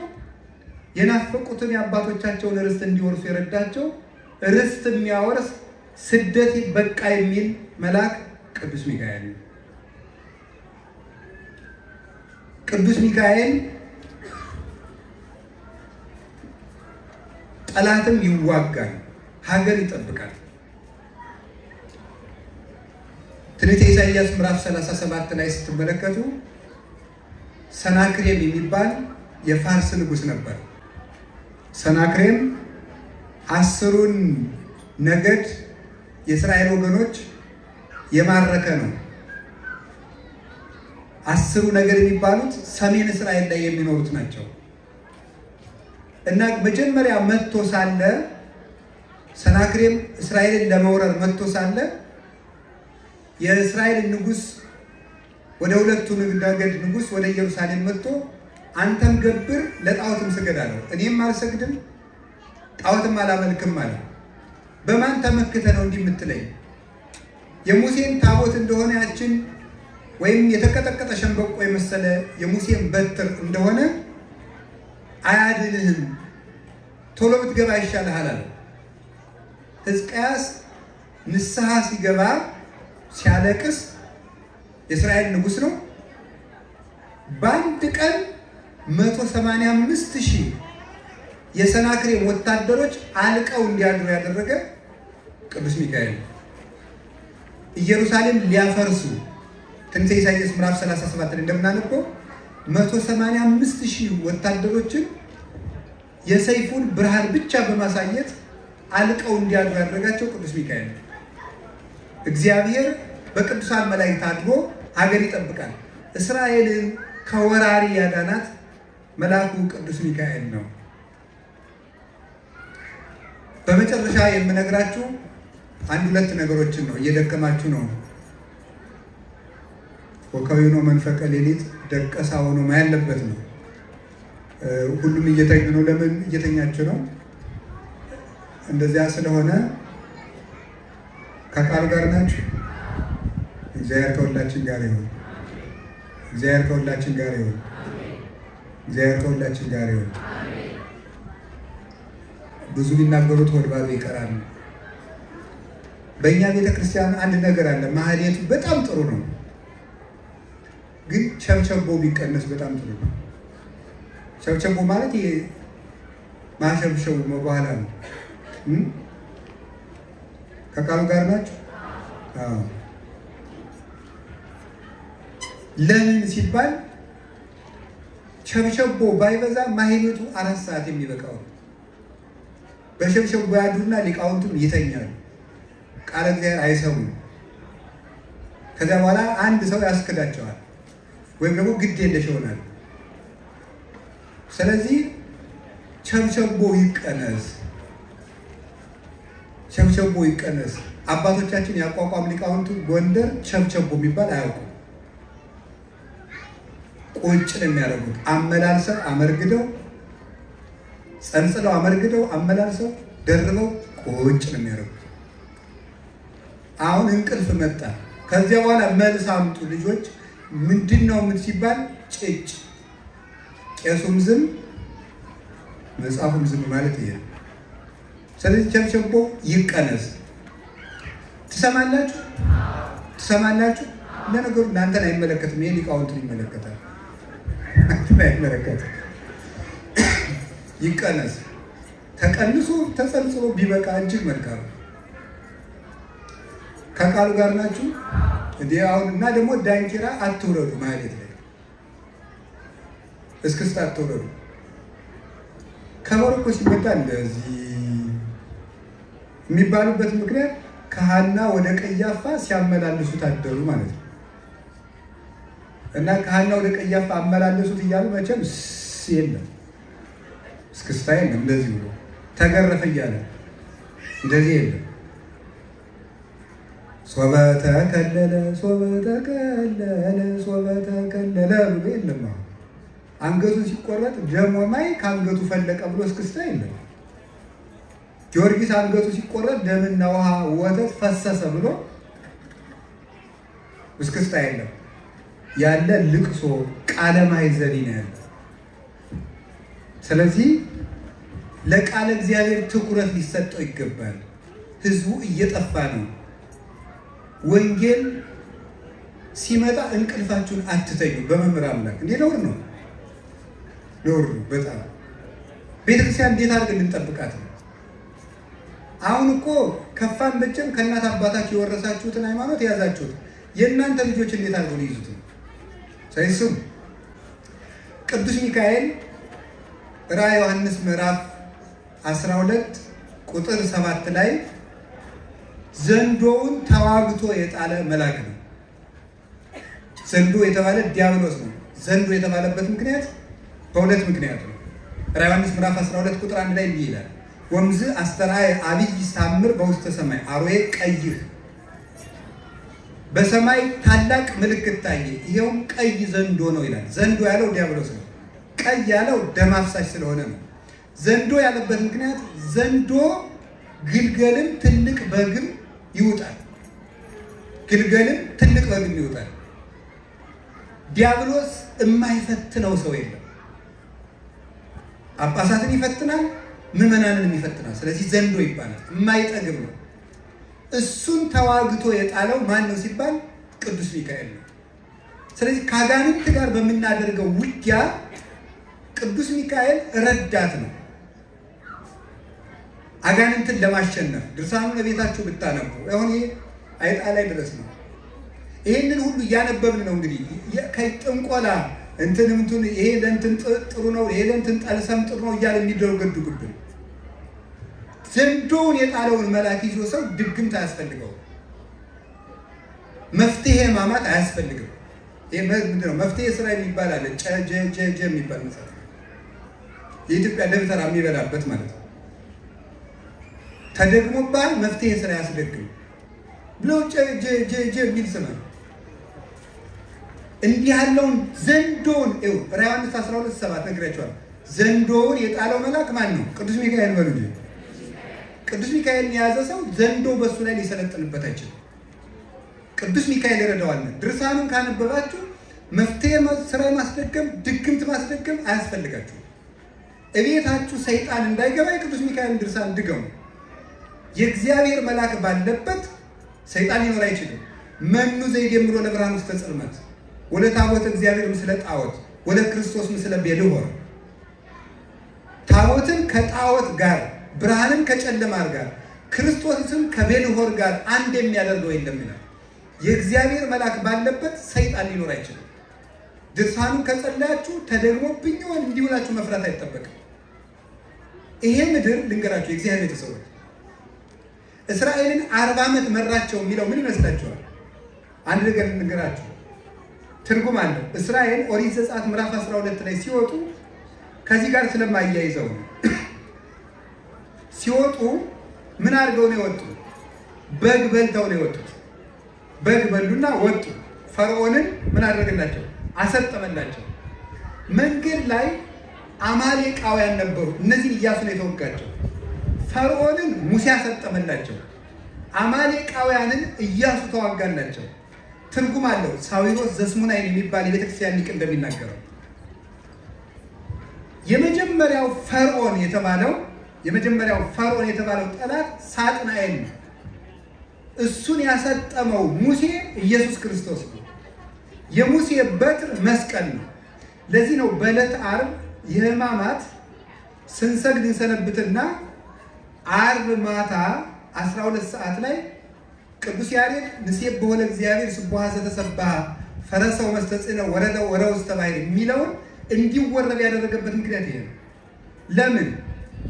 የናፈቁትን የአባቶቻቸውን ርስት እንዲወርሱ የረዳቸው ርስት የሚያወርስ ስደት በቃ የሚል መልአክ ቅዱስ ሚካኤል ነው። ቅዱስ ሚካኤል ጠላትም ይዋጋል፣ ሀገር ይጠብቃል። ትንቢተ ኢሳይያስ ምዕራፍ 37 ላይ ስትመለከቱ ሰናክሬም የሚባል የፋርስ ንጉሥ ነበር። ሰናክሬም 10ሩን ነገድ የእስራኤል ወገኖች የማረከ ነው። 10ሩ ነገድ የሚባሉት ሰሜን እስራኤል ላይ የሚኖሩት ናቸው። እና መጀመሪያ መጥቶ ሳለ ሰናክሬም እስራኤልን ለመውረር መጥቶ ሳለ የእስራኤል ንጉሥ ወደ ሁለቱ ነገድ ንጉሥ ወደ ኢየሩሳሌም መጥቶ አንተም ገብር ለጣዖትም ስገድ አለው። እኔም አልሰግድም ጣዖትም አላመልክም አለ። በማን ተመክተ ነው እንዲህ የምትለኝ? የሙሴን ታቦት እንደሆነ ያችን ወይም የተቀጠቀጠ ሸንበቆ የመሰለ የሙሴን በትር እንደሆነ አያድንህም፣ ቶሎ ብትገባ ይሻልሃል አለ። ሕዝቅያስ ንስሐ ሲገባ ሲያለቅስ የእስራኤል ንጉሥ ነው። በአንድ ቀን 185,000 የሰናክሬም ወታደሮች አልቀው እንዲያድሩ ያደረገ ቅዱስ ሚካኤል ነው። ኢየሩሳሌም ሊያፈርሱ ትንቢተ ኢሳይያስ ምዕራፍ 37 ላይ እንደምናነበው 185,000 ወታደሮችን የሰይፉን ብርሃን ብቻ በማሳየት አልቀው እንዲያድሩ ያደረጋቸው ቅዱስ ሚካኤል ነው። እግዚአብሔር በቅዱሳን መላእክት አድሮ ሀገር ይጠብቃል። እስራኤልን ከወራሪ ያዳናት መልአኩ ቅዱስ ሚካኤል ነው። በመጨረሻ የምነግራችሁ አንድ ሁለት ነገሮችን ነው። እየደከማችሁ ነው። ወካዊ ነው መንፈቀ ሌሊት ደቀሳ ሆኖ ያለበት ነው። ሁሉም እየተኙ ነው። ለምን እየተኛችሁ ነው? እንደዚያ ስለሆነ ከቃሉ ጋር ናችሁ። እግዚአብሔር ከሁላችን ጋር ይሁን። እግዚአብሔር ከሁላችን ጋር ይሁን። እግዚአብሔር ከሁላችን ጋር ይሁን። ብዙ ሊናገሩት ሆድ ባዶ ይቀራል። በእኛ ቤተክርስቲያን አንድ ነገር አለ። ማህሌቱ በጣም ጥሩ ነው፣ ግን ቸብቸቦ ቢቀነስ በጣም ጥሩ ነው። ቸብቸቦ ማለት ይሄ ማሸብሸቡ በኋላ ነው። ከቃሉ ጋር ናቸው። ለምን ሲባል ቸብቸቦ ባይበዛ ማህሌቱ 4 ሰዓት የሚበቃው ነው። በሸብሸቦ ያዱና ሊቃውንቱም ይተኛሉ። ቃለ እግዚአብሔር አይሰሙም። ከዚያ በኋላ አንድ ሰው ያስክዳቸዋል ወይም ደግሞ ግድ የለሽ ይሆናል። ስለዚህ ቸብቸቦ ይቀነስ፣ ቸብቸቦ ይቀነስ። አባቶቻችን ያቋቋም ሊቃውንቱ ጎንደር ቸብቸቦ የሚባል አያውቁም። ቁጭ ነው የሚያደርጉት። አመላልሰው አመርግደው ጸንጽለው አመርግደው አመላልሰው ደርበው ቁጭ ነው የሚያደርጉት። አሁን እንቅልፍ መጣ። ከዚያ በኋላ መልስ አምጡ ልጆች። ምንድን ነው ምን ሲባል ጭጭ። ቄሱም ዝም መጽሐፉም ዝም ማለት ይሄ። ስለዚህ ቸብቸቦ ይቀነስ። ትሰማላችሁ? ትሰማላችሁ? ለነገሩ እናንተን አይመለከትም። ይሄ ሊቃውንቱን ይመለከታል። አይመለከትም። ይቀነስ። ተቀንሶ ተጸንጽሎ ቢበቃ እጅግ መልካም። ከቃሉ ጋር ናችሁ እንዴ? አሁን እና ደግሞ ዳንኪራ አትውረዱ ማለት ላይ እስክስታ አትውረዱ። ከበሮ እኮ ሲመጣ እንደዚህ የሚባሉበት ምክንያት ከሐና ወደ ቀያፋ ሲያመላልሱት አደሩ ማለት ነው። እና ከሐና ወደ ቀያፋ አመላለሱት እያሉ መቼም የለም እስክስታ የለም። እንደዚህ ብሎ ተገረፈ እያለ እንደዚህ የለም። ሶበተ ከለለ ሶበተ ከለለ ሶበተ ከለለ ብሎ የለም። አንገቱ ሲቆረጥ ደሞ ማይ ከአንገቱ ፈለቀ ብሎ እስክስታ የለም። ጊዮርጊስ አንገቱ ሲቆረጥ ደምና ውሃ ወተት ፈሰሰ ብሎ እስክስታ የለም። ያለ ልቅሶ ቃለ ማይዘኒ ነው ያለ። ስለዚህ ለቃለ እግዚአብሔር ትኩረት ሊሰጠው ይገባል። ህዝቡ እየጠፋ ነው። ወንጌል ሲመጣ እንቅልፋችሁን አትተኙ። በመምህር አምላክ እንዴ ነውር ነው፣ ነውር ነው በጣም። ቤተክርስቲያን እንዴት አድርገን እንጠብቃት ነው? አሁን እኮ ከፋን በጭም ከእናት አባታችሁ የወረሳችሁትን ሃይማኖት የያዛችሁት የእናንተ ልጆች እንዴት አድርገው ሊይዙት ነው? ሳይስም ቅዱስ ሚካኤል ራዕየ ዮሐንስ ምዕራፍ 12 ቁጥር 7 ላይ ዘንዶውን ተዋግቶ የጣለ መልአክ ነው። ዘንዶ የተባለ ዲያብሎስ ነው። ዘንዶ የተባለበት ምክንያት በሁለት ምክንያት ነው። ራዕየ ዮሐንስ ምዕራፍ 12 ቁጥር 1 ላይ እንዲህ ይላል፣ ወምዝ አስተርአየ አብይ ሳምር በውስተ ሰማይ አርዌ ቀይህ፣ በሰማይ ታላቅ ምልክት ታየ፣ ይሄውም ቀይ ዘንዶ ነው ይላል። ዘንዶ ያለው ዲያብሎስ ነው። ቀይ ያለው ደም አፍሳሽ ስለሆነ ነው። ዘንዶ ያለበት ምክንያት ዘንዶ ግልገልም ትልቅ በግም ይውጣል። ግልገልም ትልቅ በግም ይውጣል። ዲያብሎስ የማይፈትነው ሰው የለም። ጳጳሳትን ይፈትናል፣ ምዕመናንን ይፈትናል። ስለዚህ ዘንዶ ይባላል። የማይጠግብ ነው። እሱን ተዋግቶ የጣለው ማን ነው ሲባል ቅዱስ ሚካኤል ነው። ስለዚህ ከአጋንንት ጋር በምናደርገው ውጊያ ቅዱስ ሚካኤል ረዳት ነው። አጋንንትን ለማሸነፍ ድርሳኑን ለቤታችሁ ብታነቡ አሁን አይጣ ላይ ድረስ ነው። ይህንን ሁሉ እያነበብን ነው እንግዲህ ከጥንቆላ እንትን ይሄ ለእንትን ጥሩ ነው፣ ይሄ ለእንትን ጠልሰም ጥሩ ነው እያለ የሚደረገድጉብን ዘንዶውን የጣለውን መልአክ ይዞ ሰው ድግምት አያስፈልገው፣ መፍትሄ ማማት አያስፈልግም። ይሄ ምንድን ነው? መፍትሄ ስራ የሚባል አለ። ጨጀጀ የሚባል መጽሐፍ የኢትዮጵያ ደብተራ የሚበላበት ማለት ነው። ተደግሞባል መፍትሄ ስራ ያስደግም ብሎ ጨጀጀ የሚል ስም ነው። እንዲህ ያለውን ዘንዶውን ዮሐንስ 12:7 ነግሬያቸዋለሁ። ዘንዶውን የጣለው መልአክ ማን ነው? ቅዱስ ሚካኤል በሉ። ቅዱስ ሚካኤልን የያዘ ሰው ዘንዶ በሱ ላይ ሊሰለጥንበት አይችልም። ቅዱስ ሚካኤል ይረዳዋል። ድርሳኑን ካነበባችሁ መፍትሄ ስራ ማስደገም፣ ድግምት ማስደገም አያስፈልጋችሁም። እቤታችሁ ሰይጣን እንዳይገባ የቅዱስ ሚካኤልን ድርሳን ድገሙ። የእግዚአብሔር መልአክ ባለበት ሰይጣን ሊኖር አይችልም። መኑ ዘይደምሮ ለብርሃን ውስተ ጽልመት ወለ ታቦት እግዚአብሔር ምስለ ጣዖት ወለ ክርስቶስ ምስለ ቤልሆር። ታቦትን ከጣዖት ጋር፣ ብርሃንን ከጨለማ ጋር፣ ክርስቶስን ከቤልሆር ጋር አንድ የሚያደርገው የለም ይላል። የእግዚአብሔር መልአክ ባለበት ሰይጣን ሊኖር አይችልም። ድርሳኑን ከጸለያችሁ ተደግሞብኝ ይሆን እንዲህ ብላችሁ መፍራት አይጠበቅም። ይሄ ምድር ልንገራችሁ፣ የእግዚአብሔር ቤተሰቦች እስራኤልን 40 ዓመት መራቸው የሚለው ምን ይመስላችኋል? አንድ ነገር ልንገራችሁ፣ ትርጉም አለው። እስራኤል ኦሪት ዘጸአት ምዕራፍ 12 ላይ ሲወጡ ከዚህ ጋር ስለማያይዘው ነው። ሲወጡ ምን አድርገው ነው የወጡ? በግ በልተው ነው የወጡት። በግ በሉና ወጡ። ፈርዖንን ምን አደረገላቸው? አሰጠመላቸው። መንገድ ላይ አማሌቃውያን ነበሩ። እነዚህን ኢያሱ ነው የተወጋቸው። ፈርዖንን ሙሴ አሰጠመላቸው። አማሌቃውያንን ኢያሱ ተዋጋላቸው። ትርጉም አለው። ሳዊሮስ ዘስሙናይን የሚባል የቤተክርስቲያን ሊቅ እንደሚናገረው የመጀመሪያው ፈርዖን የተባለው ጠላት ሳጥናኤል ነው። እሱን ያሰጠመው ሙሴ ኢየሱስ ክርስቶስ ነው። የሙሴ በትር መስቀል ነው። ለዚህ ነው በዕለተ ዓርብ የሕማማት ስንሰግድ እንሰነብትና ዓርብ ማታ 12 ሰዓት ላይ ቅዱስ ያሬድ ንሴብሖ ለእግዚአብሔር ስቡሐ ዘተሰብሐ ፈረሰ ወመስተጽእነ ወረደ ወረውስተ ባሕር የሚለውን እንዲወረድ ያደረገበት ምክንያት ይሄ ነው። ለምን?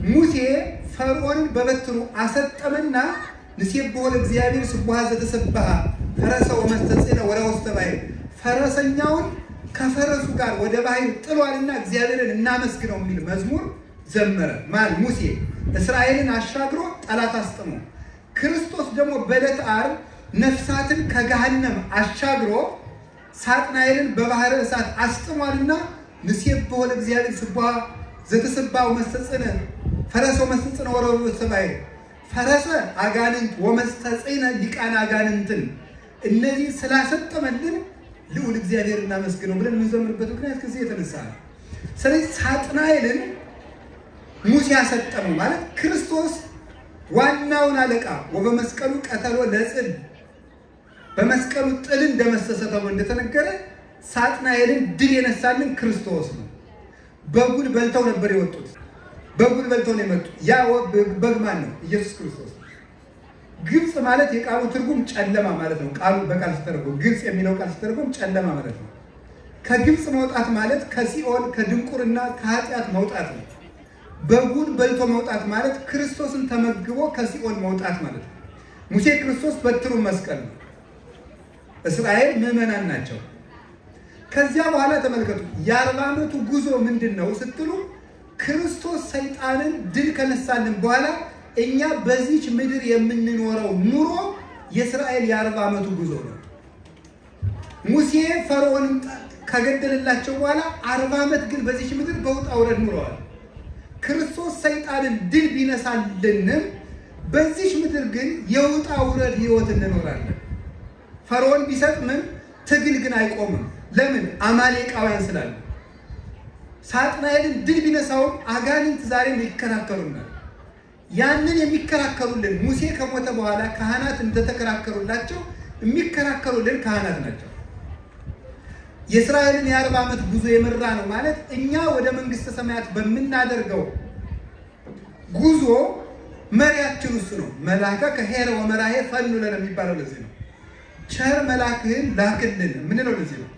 ሙሴ ፈርዖንን በበትሩ አሰጠመና ንሴብሖ ለእግዚአብሔር ስቡሐ ዘተሰብሐ ፈረሰ ወመስተጽእነ ወረውስተ ባሕር ፈረሰኛውን ከፈረሱ ጋር ወደ ባሕር ጥሏልና እግዚአብሔርን እናመስግነው የሚል መዝሙር ዘመረ። ማን? ሙሴ። እስራኤልን አሻግሮ ጠላት አስጥሞ፣ ክርስቶስ ደግሞ በዕለተ ዓርብ ነፍሳትን ከገሃነም አሻግሮ ሳጥናኤልን በባሕረ እሳት አስጥሟልና ንሴብሖ ለእግዚአብሔር ስቡሐ ዘተሰብሐ ወመስተጽእነ ፈረሰ ወመስተጽእነ ወረውስተ ባሕር ፈረሰ አጋንንት ወመስተጽእነ ሊቃነ አጋንንትን እነዚህ ስላሰጠመልን ልዑል እግዚአብሔር እናመስግነው ብለን የምንዘምርበት ምክንያት ከዚህ የተነሳ ነው። ስለዚህ ሳጥናኤልን ሙሴ ያሰጠመው ማለት ክርስቶስ ዋናውን አለቃ ወበመስቀሉ ቀተሎ ለጽል በመስቀሉ ጥልን ደመሰሰ ተብሎ እንደተነገረ ሳጥናኤልን ድል የነሳልን ክርስቶስ ነው። በጉን በልተው ነበር የወጡት። በጉን በልተው ነው የመጡት። ያ በግ ማን ነው? ኢየሱስ ክርስቶስ። ግብፅ ማለት የቃሉ ትርጉም ጨለማ ማለት ነው። ቃሉ በቃል ሲተረጎም ግብፅ የሚለው ቃል ሲተረጎም ጨለማ ማለት ነው። ከግብፅ መውጣት ማለት ከሲኦል ከድንቁርና ከኃጢአት መውጣት ነው። በጉን በልቶ መውጣት ማለት ክርስቶስን ተመግቦ ከሲኦል መውጣት ማለት ነው። ሙሴ ክርስቶስ በትሩን መስቀል ነው። እስራኤል ምዕመናን ናቸው። ከዚያ በኋላ ተመልከቱ፣ የ40 ዓመቱ ጉዞ ምንድን ነው ስትሉ ክርስቶስ ሰይጣንን ድል ከነሳልን በኋላ እኛ በዚች ምድር የምንኖረው ኑሮ የእስራኤል የ40 ዓመቱ ጉዞ ነው። ሙሴ ፈርዖንን ከገደለላቸው በኋላ 40 ዓመት ግን በዚች ምድር በውጣ ውረድ ኑረዋል። ክርስቶስ ሰይጣንን ድል ቢነሳልንም በዚች ምድር ግን የውጣ ውረድ ህይወት እንኖራለን። ፈርዖን ቢሰጥምም ትግል ግን አይቆምም። ለምን? አማሌቃውያን ስላሉ። ሳጥናኤልን ድል ቢነሳውም አጋንንት ዛሬም ይከራከሩናል። ያንን የሚከራከሩልን ሙሴ ከሞተ በኋላ ካህናት እንደተከራከሩላቸው የሚከራከሩልን ካህናት ናቸው። የእስራኤልን የ40 ዓመት ጉዞ የመራ ነው ማለት እኛ ወደ መንግስተ ሰማያት በምናደርገው ጉዞ መሪያችን እሱ ነው። መላከ ከሄረ ወመራሄ ፈኑ ለነ የሚባለው ለዚህ ነው። ቸር መልአክህን ላክልን ምንለው ለዚህ ነው።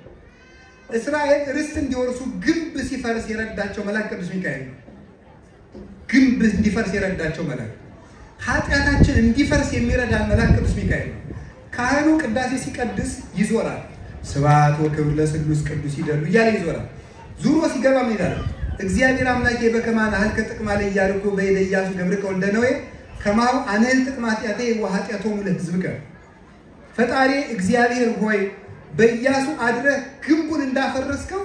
እስራኤል ርስት እንዲወርሱ ግንብ ሲፈርስ የረዳቸው መልአክ ቅዱስ ሚካኤል ነው። ግንብ እንዲፈርስ የረዳቸው መልአክ፣ ኃጢአታችን እንዲፈርስ የሚረዳን መልአክ ቅዱስ ሚካኤል ነው። ካህኑ ቅዳሴ ሲቀድስ ይዞራል። ስብሐት ወክብር ለስሉስ ቅዱስ ይደሉ እያለ ይዞራል። ዙሮ ሲገባ ምን ይላል? እግዚአብሔር አምላኬ በከመ አልከ ጥቅማ ለኢያሪኮ በእደ ኢያሱ ገብርከ ወልደ ነዌ ከማሁ አንህል ጥቅመ ኃጢአቴ ወኃጢአቶሙ ለሕዝብከ። ፈጣሪ እግዚአብሔር ሆይ በኢያሱ አድረህ ግንቡን እንዳፈረስከው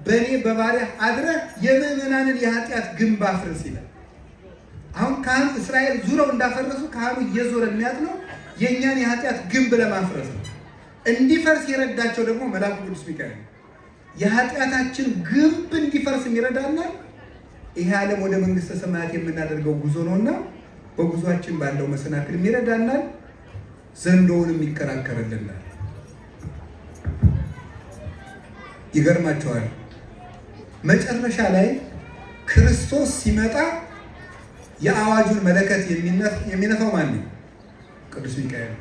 በእኔ በባሪያህ አድረህ የምዕመናንን የኃጢአት ግንብ አፍርስ ይላል። አሁን ካህኑ እስራኤል ዙረው እንዳፈረሱ ካህኑ እየዞረ የሚያጥነው የእኛን የኃጢአት ግንብ ለማፍረስ ነው። እንዲፈርስ የረዳቸው ደግሞ መልአኩ ቅዱስ ሚካኤል ነው። የኃጢአታችን ግንብ እንዲፈርስ ይረዳናል። ይሄ ዓለም ወደ መንግስተ ሰማያት የምናደርገው ጉዞ ነውና በጉዟችን ባለው መሰናክል ይረዳናል። ዘንዶውንም ይከራከርልናል። ይገርማቸዋል። መጨረሻ ላይ ክርስቶስ ሲመጣ የአዋጁን መለከት የሚነፋው ማን ነው? ቅዱስ ሚካኤል።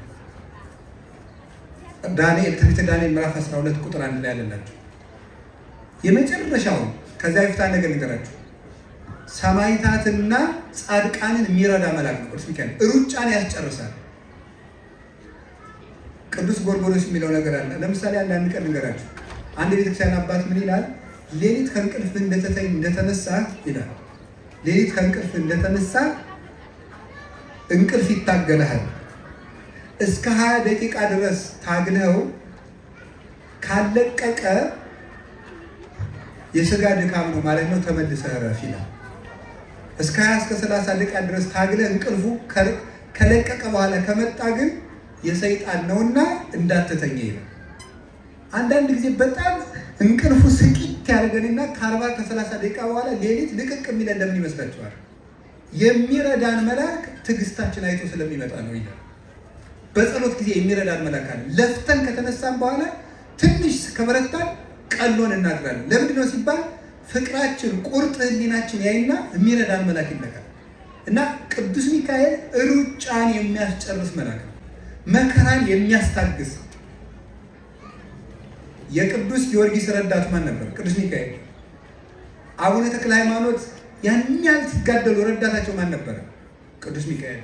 ዳንኤል ትንቢተ ዳንኤል ምዕራፍ 12 ቁጥር 1 ላይ ያለላችሁ የመጨረሻው። ከዚያ በፊት ነገር ንገራችሁ። ሰማዕታትና ጻድቃንን የሚረዳ መልአክ ነው ቅዱስ ሚካኤል። ሩጫን ያስጨርሳል። ቅዱስ ጎርጎርዮስ የሚለው ነገር አለ። ለምሳሌ አንዳንድ ቀን ንገራችሁ። አንድ ቤተክርስቲያን አባት ምን ይላል? ሌሊት ከእንቅልፍ እንደተነሳ ይላል። ሌሊት ከእንቅልፍ እንደተነሳ እንቅልፍ ይታገለሃል። እስከ 20 ደቂቃ ድረስ ታግለው ካለቀቀ የስጋ ድካም ነው ማለት ነው፣ ተመልሰህ እረፍ ይላል። እስከ 20 እስከ 30 ደቂቃ ድረስ ታግለህ እንቅልፉ ከለቀቀ በኋላ ከመጣ ግን የሰይጣን ነውና እንዳትተኛ ይላል። አንዳንድ ጊዜ በጣም እንቅልፉ ስቂት ያደርገንና ከ40 ከ30 ደቂቃ በኋላ ሌሊት ልቅቅ የሚለን ለምን ይመስላችኋል? የሚረዳን መልአክ ትዕግስታችን አይቶ ስለሚመጣ ነው ይላል። በጸሎት ጊዜ የሚረዳን መልአክ አለ። ለፍተን ከተነሳን በኋላ ትንሽ ከበረታን ቀሎን እናድራለን። ለምንድን ነው ሲባል ፍቅራችን ቁርጥ ህሊናችን ያይና የሚረዳን መልአክ ይልካል። እና ቅዱስ ሚካኤል ሩጫን የሚያስጨርስ መልአክ ነው። መከራን የሚያስታግስ። የቅዱስ ጊዮርጊስ ረዳት ማን ነበር? ቅዱስ ሚካኤል። አቡነ ተክለ ሃይማኖት ያን ያህል ሲጋደሉ ረዳታቸው ማን ነበረ? ቅዱስ ሚካኤል።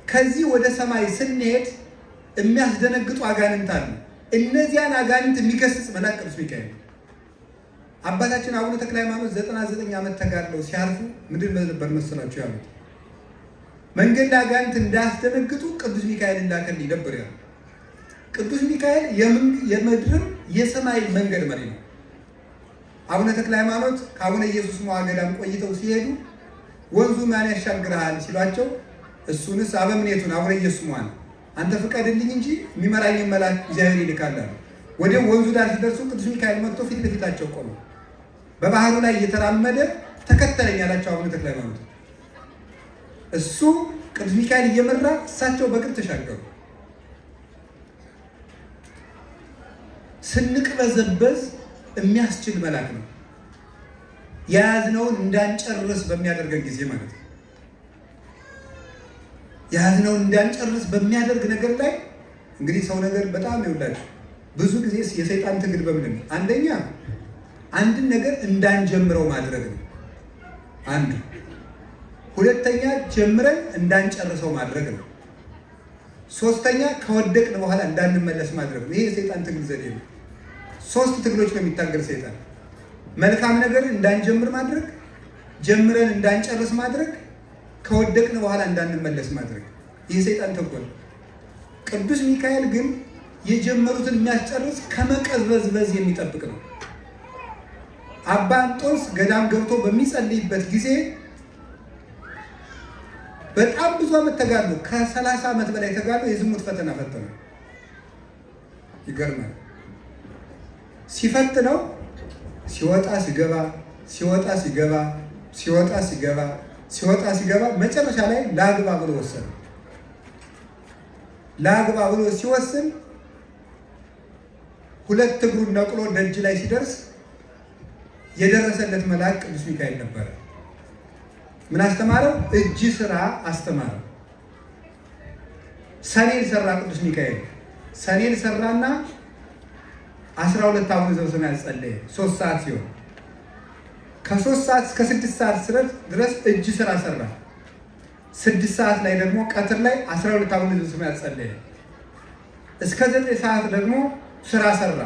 ከዚህ ወደ ሰማይ ስንሄድ የሚያስደነግጡ አጋንንት አሉ። እነዚያን አጋንንት የሚገስጽ መልአክ ቅዱስ ሚካኤል። አባታችን አቡነ ተክለ ሃይማኖት 99 ዓመት ተጋድለው ሲያርፉ ምንድን ነበር መሰላችሁ ያሉት? መንገድ ላይ አጋንንት እንዳያስደነግጡ ቅዱስ ሚካኤል እንዳከልኝ ነበር ያሉት። ቅዱስ ሚካኤል የምድርም የሰማይ መንገድ መሪ ነው። አቡነ ተክለ ሃይማኖት ከአቡነ ኢየሱስ ሞዐ ገዳም ቆይተው ሲሄዱ ወንዙ ማን ያሻግርሃል ሲሏቸው እሱንስ አበምኔቱን አቡነ ኢየሱስ ሞዐን አንተ ፍቀድልኝ እንጂ የሚመራኝ መልአክ እግዚአብሔር ይልካል አሉ። ወዲያው ወንዙ ዳር ሲደርሱ ቅዱስ ሚካኤል መጥቶ ፊት ለፊታቸው ቆመ። በባህሩ ላይ እየተራመደ ተከተለኝ አላቸው አቡነ ተክለ ሃይማኖት። እሱ ቅዱስ ሚካኤል እየመራ እሳቸው በእግር ተሻገሩ። ስንቅበዘበዝ የሚያስችል መልአክ ነው። የያዝነውን እንዳንጨርስ በሚያደርገን ጊዜ ማለት ነው። የያዝነውን እንዳንጨርስ በሚያደርግ ነገር ላይ እንግዲህ ሰው ነገር በጣም ይውላል። ብዙ ጊዜ የሰይጣን ትግል በምንድን ነው? አንደኛ አንድን ነገር እንዳንጀምረው ማድረግ ነው አንዱ። ሁለተኛ ጀምረን እንዳንጨርሰው ማድረግ ነው። ሶስተኛ ከወደቅን በኋላ እንዳንመለስ ማድረግ ነው። ይሄ የሰይጣን ትግል ዘዴ ነው። 3 ትግሎች ነው የሚታገል ሰይጣን። መልካም ነገር እንዳንጀምር ማድረግ፣ ጀምረን እንዳንጨርስ ማድረግ፣ ከወደቅን በኋላ እንዳንመለስ ማድረግ። ይህ ሰይጣን ተንኮል። ቅዱስ ሚካኤል ግን የጀመሩትን የሚያስጨርስ ከመቀዝበዝበዝ የሚጠብቅ ነው። አባ እንጦንስ ገዳም ገብቶ በሚጸልይበት ጊዜ በጣም ብዙ ዓመት ተጋድሎ ከ30 ዓመት በላይ ተጋድሎ የዝሙት ፈተና ፈተነ። ይገርማል። ሲፈትነው ሲወጣ ሲገባ ሲወጣ ሲገባ ሲወጣ ሲገባ ሲወጣ ሲገባ መጨረሻ ላይ ላግባ ብሎ ወሰነ። ላግባ ብሎ ሲወስን 2 እግሩን ነቅሎ ደጅ ላይ ሲደርስ የደረሰለት መልአክ ቅዱስ ሚካኤል ነበረ። ምን አስተማረው? እጅ ስራ አስተማረው። ሰሌን ሰራ ቅዱስ ሚካኤል። ሰኔን ሰራና 12 አቡነ ዘበሰማያት ጸለየ። 3 ሰዓት ሲሆን ከ3 ሰዓት እስከ 6 ሰዓት ድረስ እጅ ስራ ሰራ። 6 ሰዓት ላይ ደግሞ ቀትር ላይ 12 አቡነ ዘበሰማያት ጸለየ። እስከ 9 ሰዓት ደግሞ ስራ ሰራ።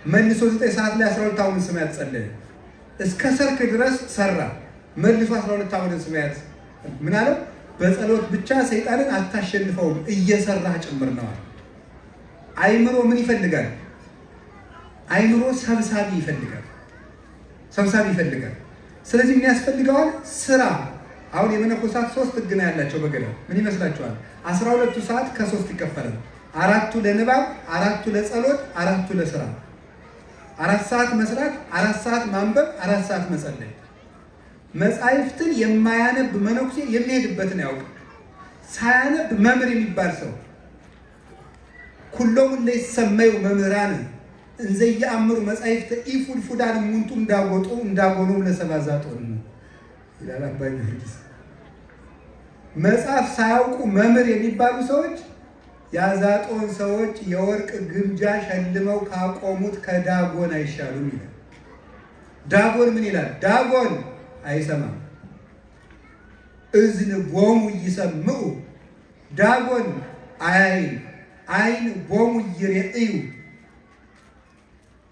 መልሶ 9 ሰዓት ላይ 12 አቡነ ዘበሰማያት ጸለየ። እስከ ሰርክ ድረስ ሰራ። መልሶ 12 አቡነ ዘበሰማያት ምን አለ? በጸሎት ብቻ ሰይጣንን አታሸንፈውም፣ እየሰራህ ጭምር ነው። አይምሮ ምን ይፈልጋል? አይምሮ ሰብሳቢ ይፈልጋል። ስለዚህ ምን ያስፈልገዋል? ስራ። አሁን የመነኮሳት 3 ህግ ነው ያላቸው በገዳም። ምን ይመስላችኋል? 12ቱ ሰዓት ከ3 ይከፈላል። 4ቱ ለንባብ፣ 4ቱ ለጸሎት፣ 4ቱ ለስራ። 4 ሰዓት መስራት፣ 4 ሰዓት ማንበብ፣ 4 ሰዓት መጸለይ። መጻሕፍትን የማያነብ መነኩሴ የሚሄድበትን ያውቅ። ሳያነብ መምህር የሚባል ሰው ኩሎሙ ለይሰመዩ መምህራን እንዘ ይአምሩ መጻሕፍተ ኢፉድፉዳን እሙንቱ እንዳጎኑ ለሰባዛጦን ይላል አባ ጊዮርጊስ። መጽሐፍ ሳያውቁ መምህር የሚባሉ ሰዎች የአዛጦን ሰዎች የወርቅ ግምጃ ሸልመው ካቆሙት ከዳጎን አይሻሉም ይላል። ዳጎን ምን ይላል? ዳጎን አይሰማም። እዝን ቦሙ ይሰምዑ፣ ዳጎን አያይም። አይን ቦሙ ይሬእዩ፣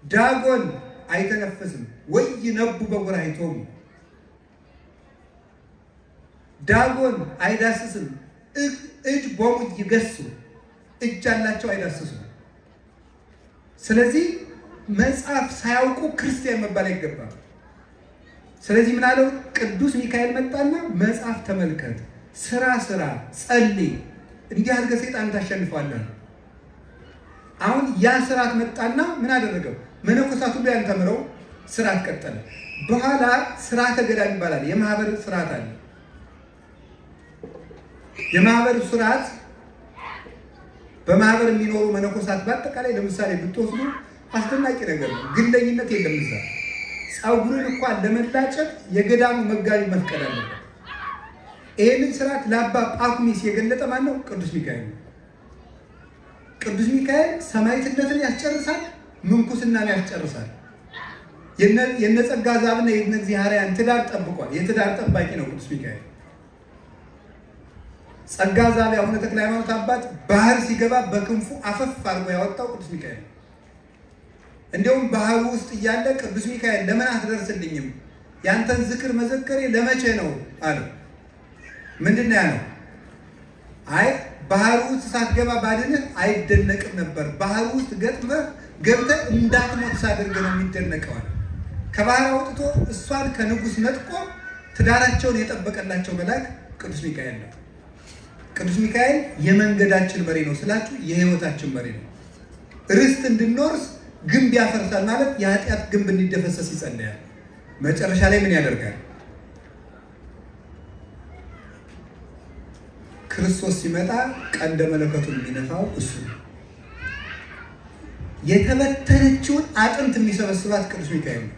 ዳጎን አይተነፍስም። ወይ ነቡ በጉራይቶሙ፣ ዳጎን አይዳስስም። እጅ ቦሙ ይገሱ፣ እጅ አላቸው አይዳስሱም። ስለዚህ መጽሐፍ ሳያውቁ ክርስቲያን መባል አይገባም። ስለዚህ ምን አለው? ቅዱስ ሚካኤል መጣና መጽሐፍ ተመልከት፣ ስራ፣ ጸልይ፣ እንዲህ አድርገህ ሰይጣን ታሸንፋለህ። አሁን ያ ስርዓት መጣና ምን አደረገው? መነኮሳት ሁሉ ያን ተምረው ስርዓት ቀጠለ። በኋላ ስርዓተ ገዳም ይባላል። የማህበር ስርዓት አለ። የማህበር ስርዓት በማህበር የሚኖሩ መነኮሳት በአጠቃላይ ለምሳሌ ብትወስዱ አስደናቂ ነገር ነው። ግለኝነት የለም እዛ። ፀጉርን እንኳን ለመላጨት የገዳሙ መጋቢ መፍቀድ አለበት። ይህንን ስርዓት ለአባ ጳኩሚስ የገለጠ ማን ነው? ቅዱስ ሚካኤል ነው። ቅዱስ ሚካኤል ሰማዕትነትን ያስጨርሳል፣ ምንኩስናን ያስጨርሳል። የነ ጸጋ ዛብና የነ እግዚአብሔርን ትዳር ጠብቋል። የትዳር ጠባቂ ነው ቅዱስ ሚካኤል። ጸጋ ዛብ አቡነ ተክለ ሃይማኖት አባት ባህር ሲገባ በክንፉ አፈፍ አድርጎ ያወጣው ቅዱስ ሚካኤል። እንዲሁም ባህሩ ውስጥ እያለ ቅዱስ ሚካኤል ለምን አትደርስልኝም? ያንተን ዝክር መዘከሬ ለመቼ ነው አለው። ምንድን ነው ያለው? አይ ባህሩ ውስጥ ሳትገባ ባድንህ አይደነቅም ነበር። ባህሩ ውስጥ ገብተህ እንዳትሞት ሳደርግ ነው የሚደነቀዋል። ከባህር አውጥቶ እሷን ከንጉሥ ነጥቆ ትዳራቸውን የጠበቀላቸው መልአክ ቅዱስ ሚካኤል ነው። ቅዱስ ሚካኤል የመንገዳችን መሪ ነው ስላችሁ የሕይወታችን መሪ ነው። ርስት እንድንወርስ ግንብ ያፈርሳል ማለት የኃጢአት ግንብ እንዲደፈሰስ ይጸልያል። መጨረሻ ላይ ምን ያደርጋል? ክርስቶስ ሲመጣ ቀንደ መለከቱን የሚነፋው እሱ ነው። የተበተነችውን አጥንት የሚሰበስባት ቅዱስ ሚካኤል ነው።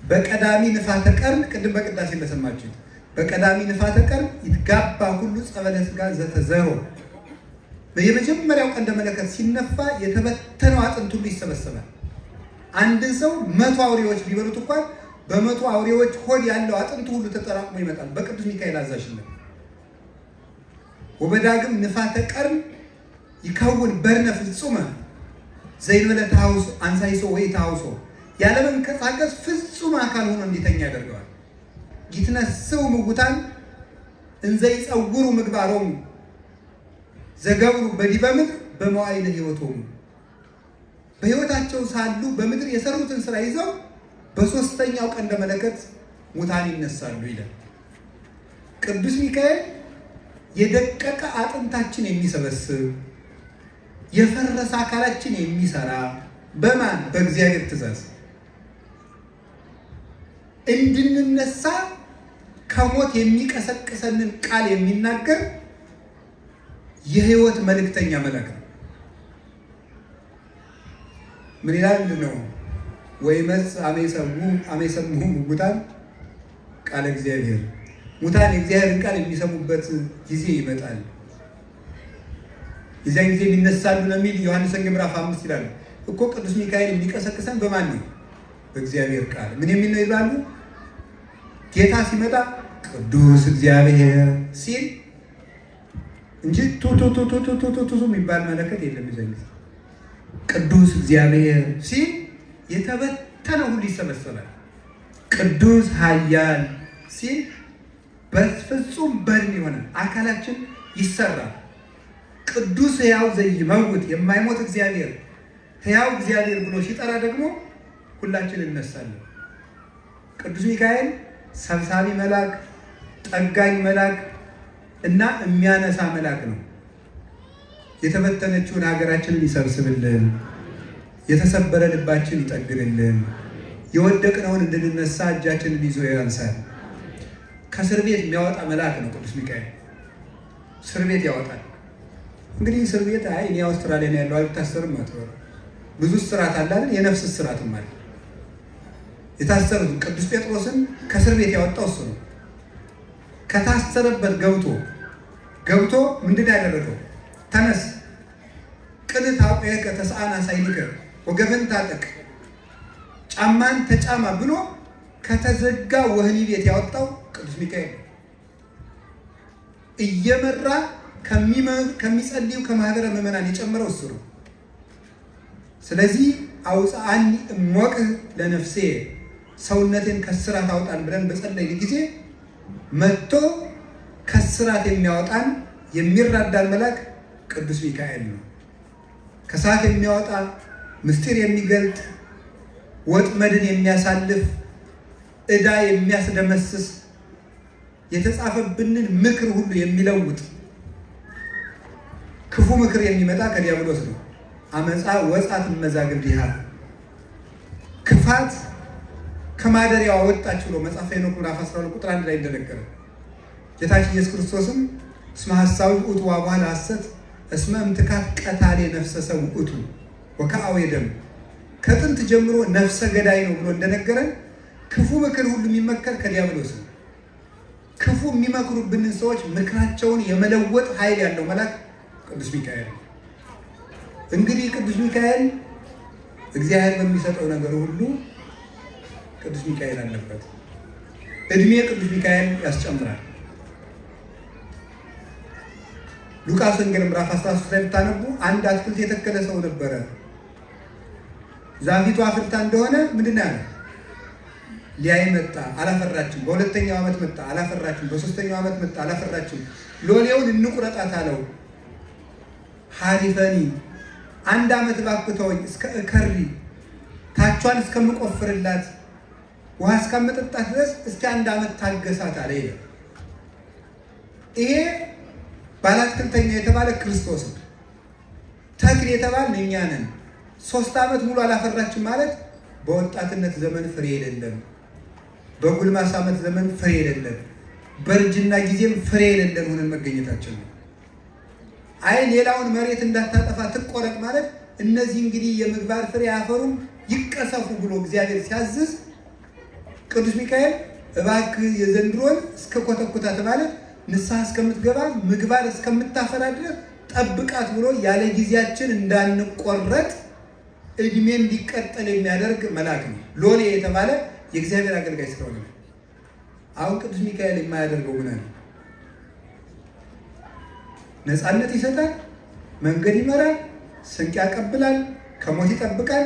በቀዳሚ ንፋተ ቀርን፣ ቅድም በቅዳሴ እንደሰማችሁት በቀዳሚ ንፋተ ቀርን ይትጋባ ሁሉ ጸበለ ሥጋ ዘተዘሮ፣ የመጀመሪያው ቀንደ መለከት ሲነፋ የተበተነው አጥንት ሁሉ ይሰበሰባል። አንድን ሰው 100 አውሬዎች ቢበሉት እንኳን በ100 አውሬዎች ሆድ ያለው አጥንት ሁሉ ተጠራቅሞ ይመጣል በቅዱስ ሚካኤል አዛዥነት። ወበዳግም ንፋተ ቀርን ይከውን በርነ ፍጹመ ዘይንበለ ተሐውሶ አንሳይሶ ወይ ተሐውሶ፣ ያለመንቀሳቀስ ፍጹም አካል ሆኖ እንዲተኛ ያደርገዋል። ይትነስው ምውታን እንዘ ይጸውሩ ምግባሮሙ ዘገብሩ በዲበ ምድር በመዋዕለ ሕይወቶሙ፣ በሕይወታቸው ሳሉ በምድር የሰሩትን ስራ ይዘው በሦስተኛው ቀንደ መለከት ሙታን ይነሳሉ ይላል ቅዱስ ሚካኤል። የደቀቀ አጥንታችን የሚሰበስብ የፈረሰ አካላችን የሚሰራ በማን? በእግዚአብሔር ትእዛዝ እንድንነሳ ከሞት የሚቀሰቅሰንን ቃል የሚናገር የሕይወት መልእክተኛ መልአክ ነው። ምን ይላል ነው? ወይመጽእ አመ ይሰምዑ ሙታን ቃለ እግዚአብሔር፣ ሙታን የእግዚአብሔርን ቃል የሚሰሙበት ጊዜ ይመጣል። የዚያን ጊዜ የሚነሳሉ ነው የሚል ዮሐንስ ወንጌል ምዕራፍ 5 ይላሉ እኮ። ቅዱስ ሚካኤል የሚቀሰቅሰን በማን ነው? በእግዚአብሔር ቃል። ምን የሚል ነው ይላሉ? ጌታ ሲመጣ ቅዱስ እግዚአብሔር ሲል እንጂ ቱቱቱቱቱቱቱ የሚባል መለከት የለም። ይዘኝ ቅዱስ እግዚአብሔር ሲል የተበተነው ሁሉ ይሰበሰባል። ቅዱስ ኃያል ሲል በፍጹም በድን የሆነ አካላችን ይሰራል። ቅዱስ ሕያው ዘይመውት የማይሞት እግዚአብሔር ሕያው እግዚአብሔር ብሎ ሲጠራ ደግሞ ሁላችን እነሳለን። ቅዱስ ሚካኤል ሰብሳቢ መልአክ፣ ጠጋኝ መልአክ እና የሚያነሳ መልአክ ነው። የተበተነችውን ሀገራችንን ይሰብስብልን፣ የተሰበረ ልባችን ይጠግንልን፣ የወደቅነውን እንድንነሳ እጃችንን ይዞ ያንሳል። ከእስር ቤት የሚያወጣ መልአክ ነው ቅዱስ ሚካኤል። እስር ቤት ያወጣል። እንግዲህ እስር ቤት እኔ አውስትራሊያ ነው ያለው አልታሰርም አትበሉ። ብዙ እስራት አለ አይደል? የነፍስ እስራትም አለ። የታሰሩት ቅዱስ ጴጥሮስን ከእስር ቤት ያወጣው እሱ ነው። ከታሰረበት ገብቶ ምንድን ያደረገው? ተነስ ቅን ታውቀ ተስአና ሳይኒከ ወገበን ታጠቅ ጫማን ተጫማ ብሎ ከተዘጋ ወህኒ ቤት ያወጣው ቅዱስ ሚካኤል እየመራ ከሚጸልዩ ከማህበረ ምዕመናን የጨመረው እሱ ነው። ስለዚህ አውፅአኒ እሞቅህ ለነፍሴ ሰውነቴን ከስራት አውጣን ብለን በጸለይ ጊዜ መጥቶ ከስራት የሚያወጣን የሚራዳን መልአክ ቅዱስ ሚካኤል ነው። ከሰዓት የሚያወጣ ምስጢር የሚገልጥ ወጥመድን የሚያሳልፍ ዕዳ የሚያስደመስስ የተጻፈብንን ምክር ሁሉ የሚለውጥ ክፉ ምክር የሚመጣ ከዲያብሎስ ነው። አመፃ ወጻት መዛግብዲሃ ክፋት ከማደሪያዋ ወጣች ብሎ መጽሐፈ ሄኖክ ምዕራፍ 12 ቁጥር 1 ላይ እንደነገረ ጌታችን ኢየሱስ ክርስቶስም እስመ ሐሳዊ ውእቱ ወአቡኃ ለሐሰት እስመ እምትካት ቀታሌ ነፍሰ ሰው ውእቱ ወከአዌ ደም ከጥንት ጀምሮ ነፍሰ ገዳይ ነው ብሎ እንደነገረን ክፉ ምክር ሁሉ የሚመከር ከዲያብሎስ ነው። ክፉ የሚመክሩብንን ሰዎች ምክራቸውን የመለወጥ ኃይል ያለው መልአክ ቅዱስ ሚካኤል ነው። እንግዲህ ቅዱስ ሚካኤል እግዚአብሔር በሚሰጠው ነገር ሁሉ ቅዱስ ሚካኤል አለበት። እድሜ ቅዱስ ሚካኤል ያስጨምራል። ሉቃስ ወንጌል ምዕራፍ 13 ላይ ብታነቡ አንድ አትክልት የተከለ ሰው ነበረ። ዛፊቱ አፍርታ እንደሆነ ምንድን ያለ ሊያይ መጣ፣ አላፈራችም። በሁለተኛው ዓመት መጣ፣ አላፈራችም። በሶስተኛው ዓመት መጣ፣ አላፈራችም። ሎሌውን እንቁረጣት አለው። ሀሪፈኒ አንድ ዓመት ባክተውኝ እስከ እከሪ ታቿን እስከምቆፍርላት ውሃ እስከምጠጣት ድረስ እስከ አንድ ዓመት ታገሳት አለ። ይሄ ባለአትክልተኛ የተባለ ክርስቶስ ነው። ተክል የተባልን እኛ ነን። 3 ዓመት ሙሉ አላፈራችም ማለት በወጣትነት ዘመን ፍሬ የሌለም፣ በጉልማሳ ዓመት ዘመን ፍሬ የሌለም፣ በእርጅና ጊዜም ፍሬ የሌለም ሆነን መገኘታችን ነው። አይ ሌላውን መሬት እንዳታጠፋ ትቆረጥ ማለት እነዚህ እንግዲህ የምግባር ፍሬ አያፈሩም ይቀሰፉ ብሎ እግዚአብሔር ሲያዝዝ ቅዱስ ሚካኤል እባክህ የዘንድሮን እስከ ኮተኩታት ማለት ንስሐ እስከምትገባ ምግባር እስከምታፈራ ድረስ ጠብቃት ብሎ ያለ ጊዜያችን እንዳንቆረጥ እድሜ እንዲቀጠል የሚያደርግ መልአክ ነው። ሎሌ የተባለ የእግዚአብሔር አገልጋይ ስለሆነ ነው። አሁን ቅዱስ ሚካኤል የማያደርገው ምን ነው? ነፃነት ይሰጣል፣ መንገድ ይመራል፣ ስንቅ ያቀብላል፣ ከሞት ይጠብቃል፣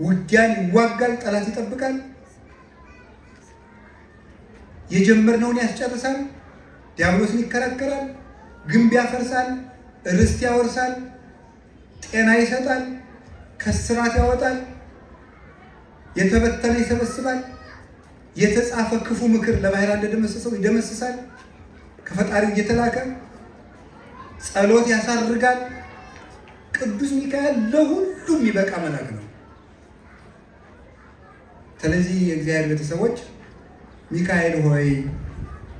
ውጊያን ይዋጋል፣ ጠላት ይጠብቃል፣ የጀመርነውን ያስጨርሳል፣ ዲያብሎስን ይከራከራል፣ ግንብ ያፈርሳል፣ ርስት ያወርሳል፣ ጤና ይሰጣል፣ ከስራት ያወጣል፣ የተበተነ ይሰበስባል፣ የተጻፈ ክፉ ምክር ለባህር እንደደመሰሰው ይደመስሳል፣ ከፈጣሪው እየተላከ ጸሎት ያሳርጋል። ቅዱስ ሚካኤል ለሁሉም የሚበቃ መልአክ ነው። ስለዚህ የእግዚአብሔር ቤተሰቦች ሚካኤል ሆይ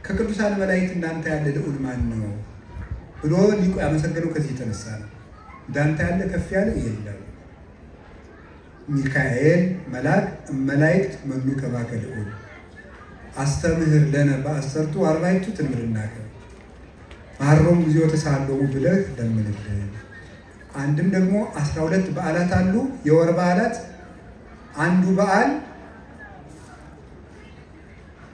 ከቅዱሳን መላእክት እንዳንተ ያለ ልዑል ማን ነው ብሎ ሊቁ ያመሰገነው ከዚህ የተነሳ ነው። እንዳንተ ያለ ከፍ ያለ የለም። ሚካኤል መልአክ መላእክት መኑ ከማከ ልዑል አስተምህር ለነ በአሰርቱ አርባዕቱ ትንብርናከ ማሮም ጊዜው ተሳለሙ ብለህ ለምንልን አንድም ደግሞ 12 በዓላት አሉ፣ የወር በዓላት። አንዱ በዓል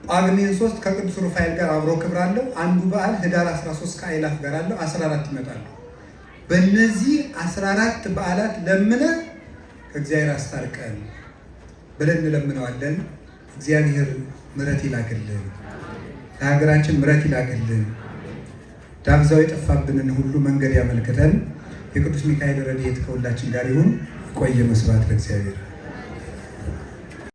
ጳጉሜን 3 ከቅዱስ ሩፋኤል ጋር አብሮ ክብር አለው። አንዱ በዓል ህዳር 13 ከአእላፍ ጋር አለው። 14 ይመጣሉ። በእነዚህ 14 በዓላት ለምነ ከእግዚአብሔር አስታርቀን ብለን እንለምነዋለን። እግዚአብሔር ምሕረት ይላክልን፣ ለሀገራችን ምሕረት ይላክልን፣ ዳብዛው የጠፋብንን ሁሉ መንገድ ያመልክተን። የቅዱስ ሚካኤል ረድኤት ከሁላችን ጋር ይሁን። ቆየ። መስዋዕት ለእግዚአብሔር።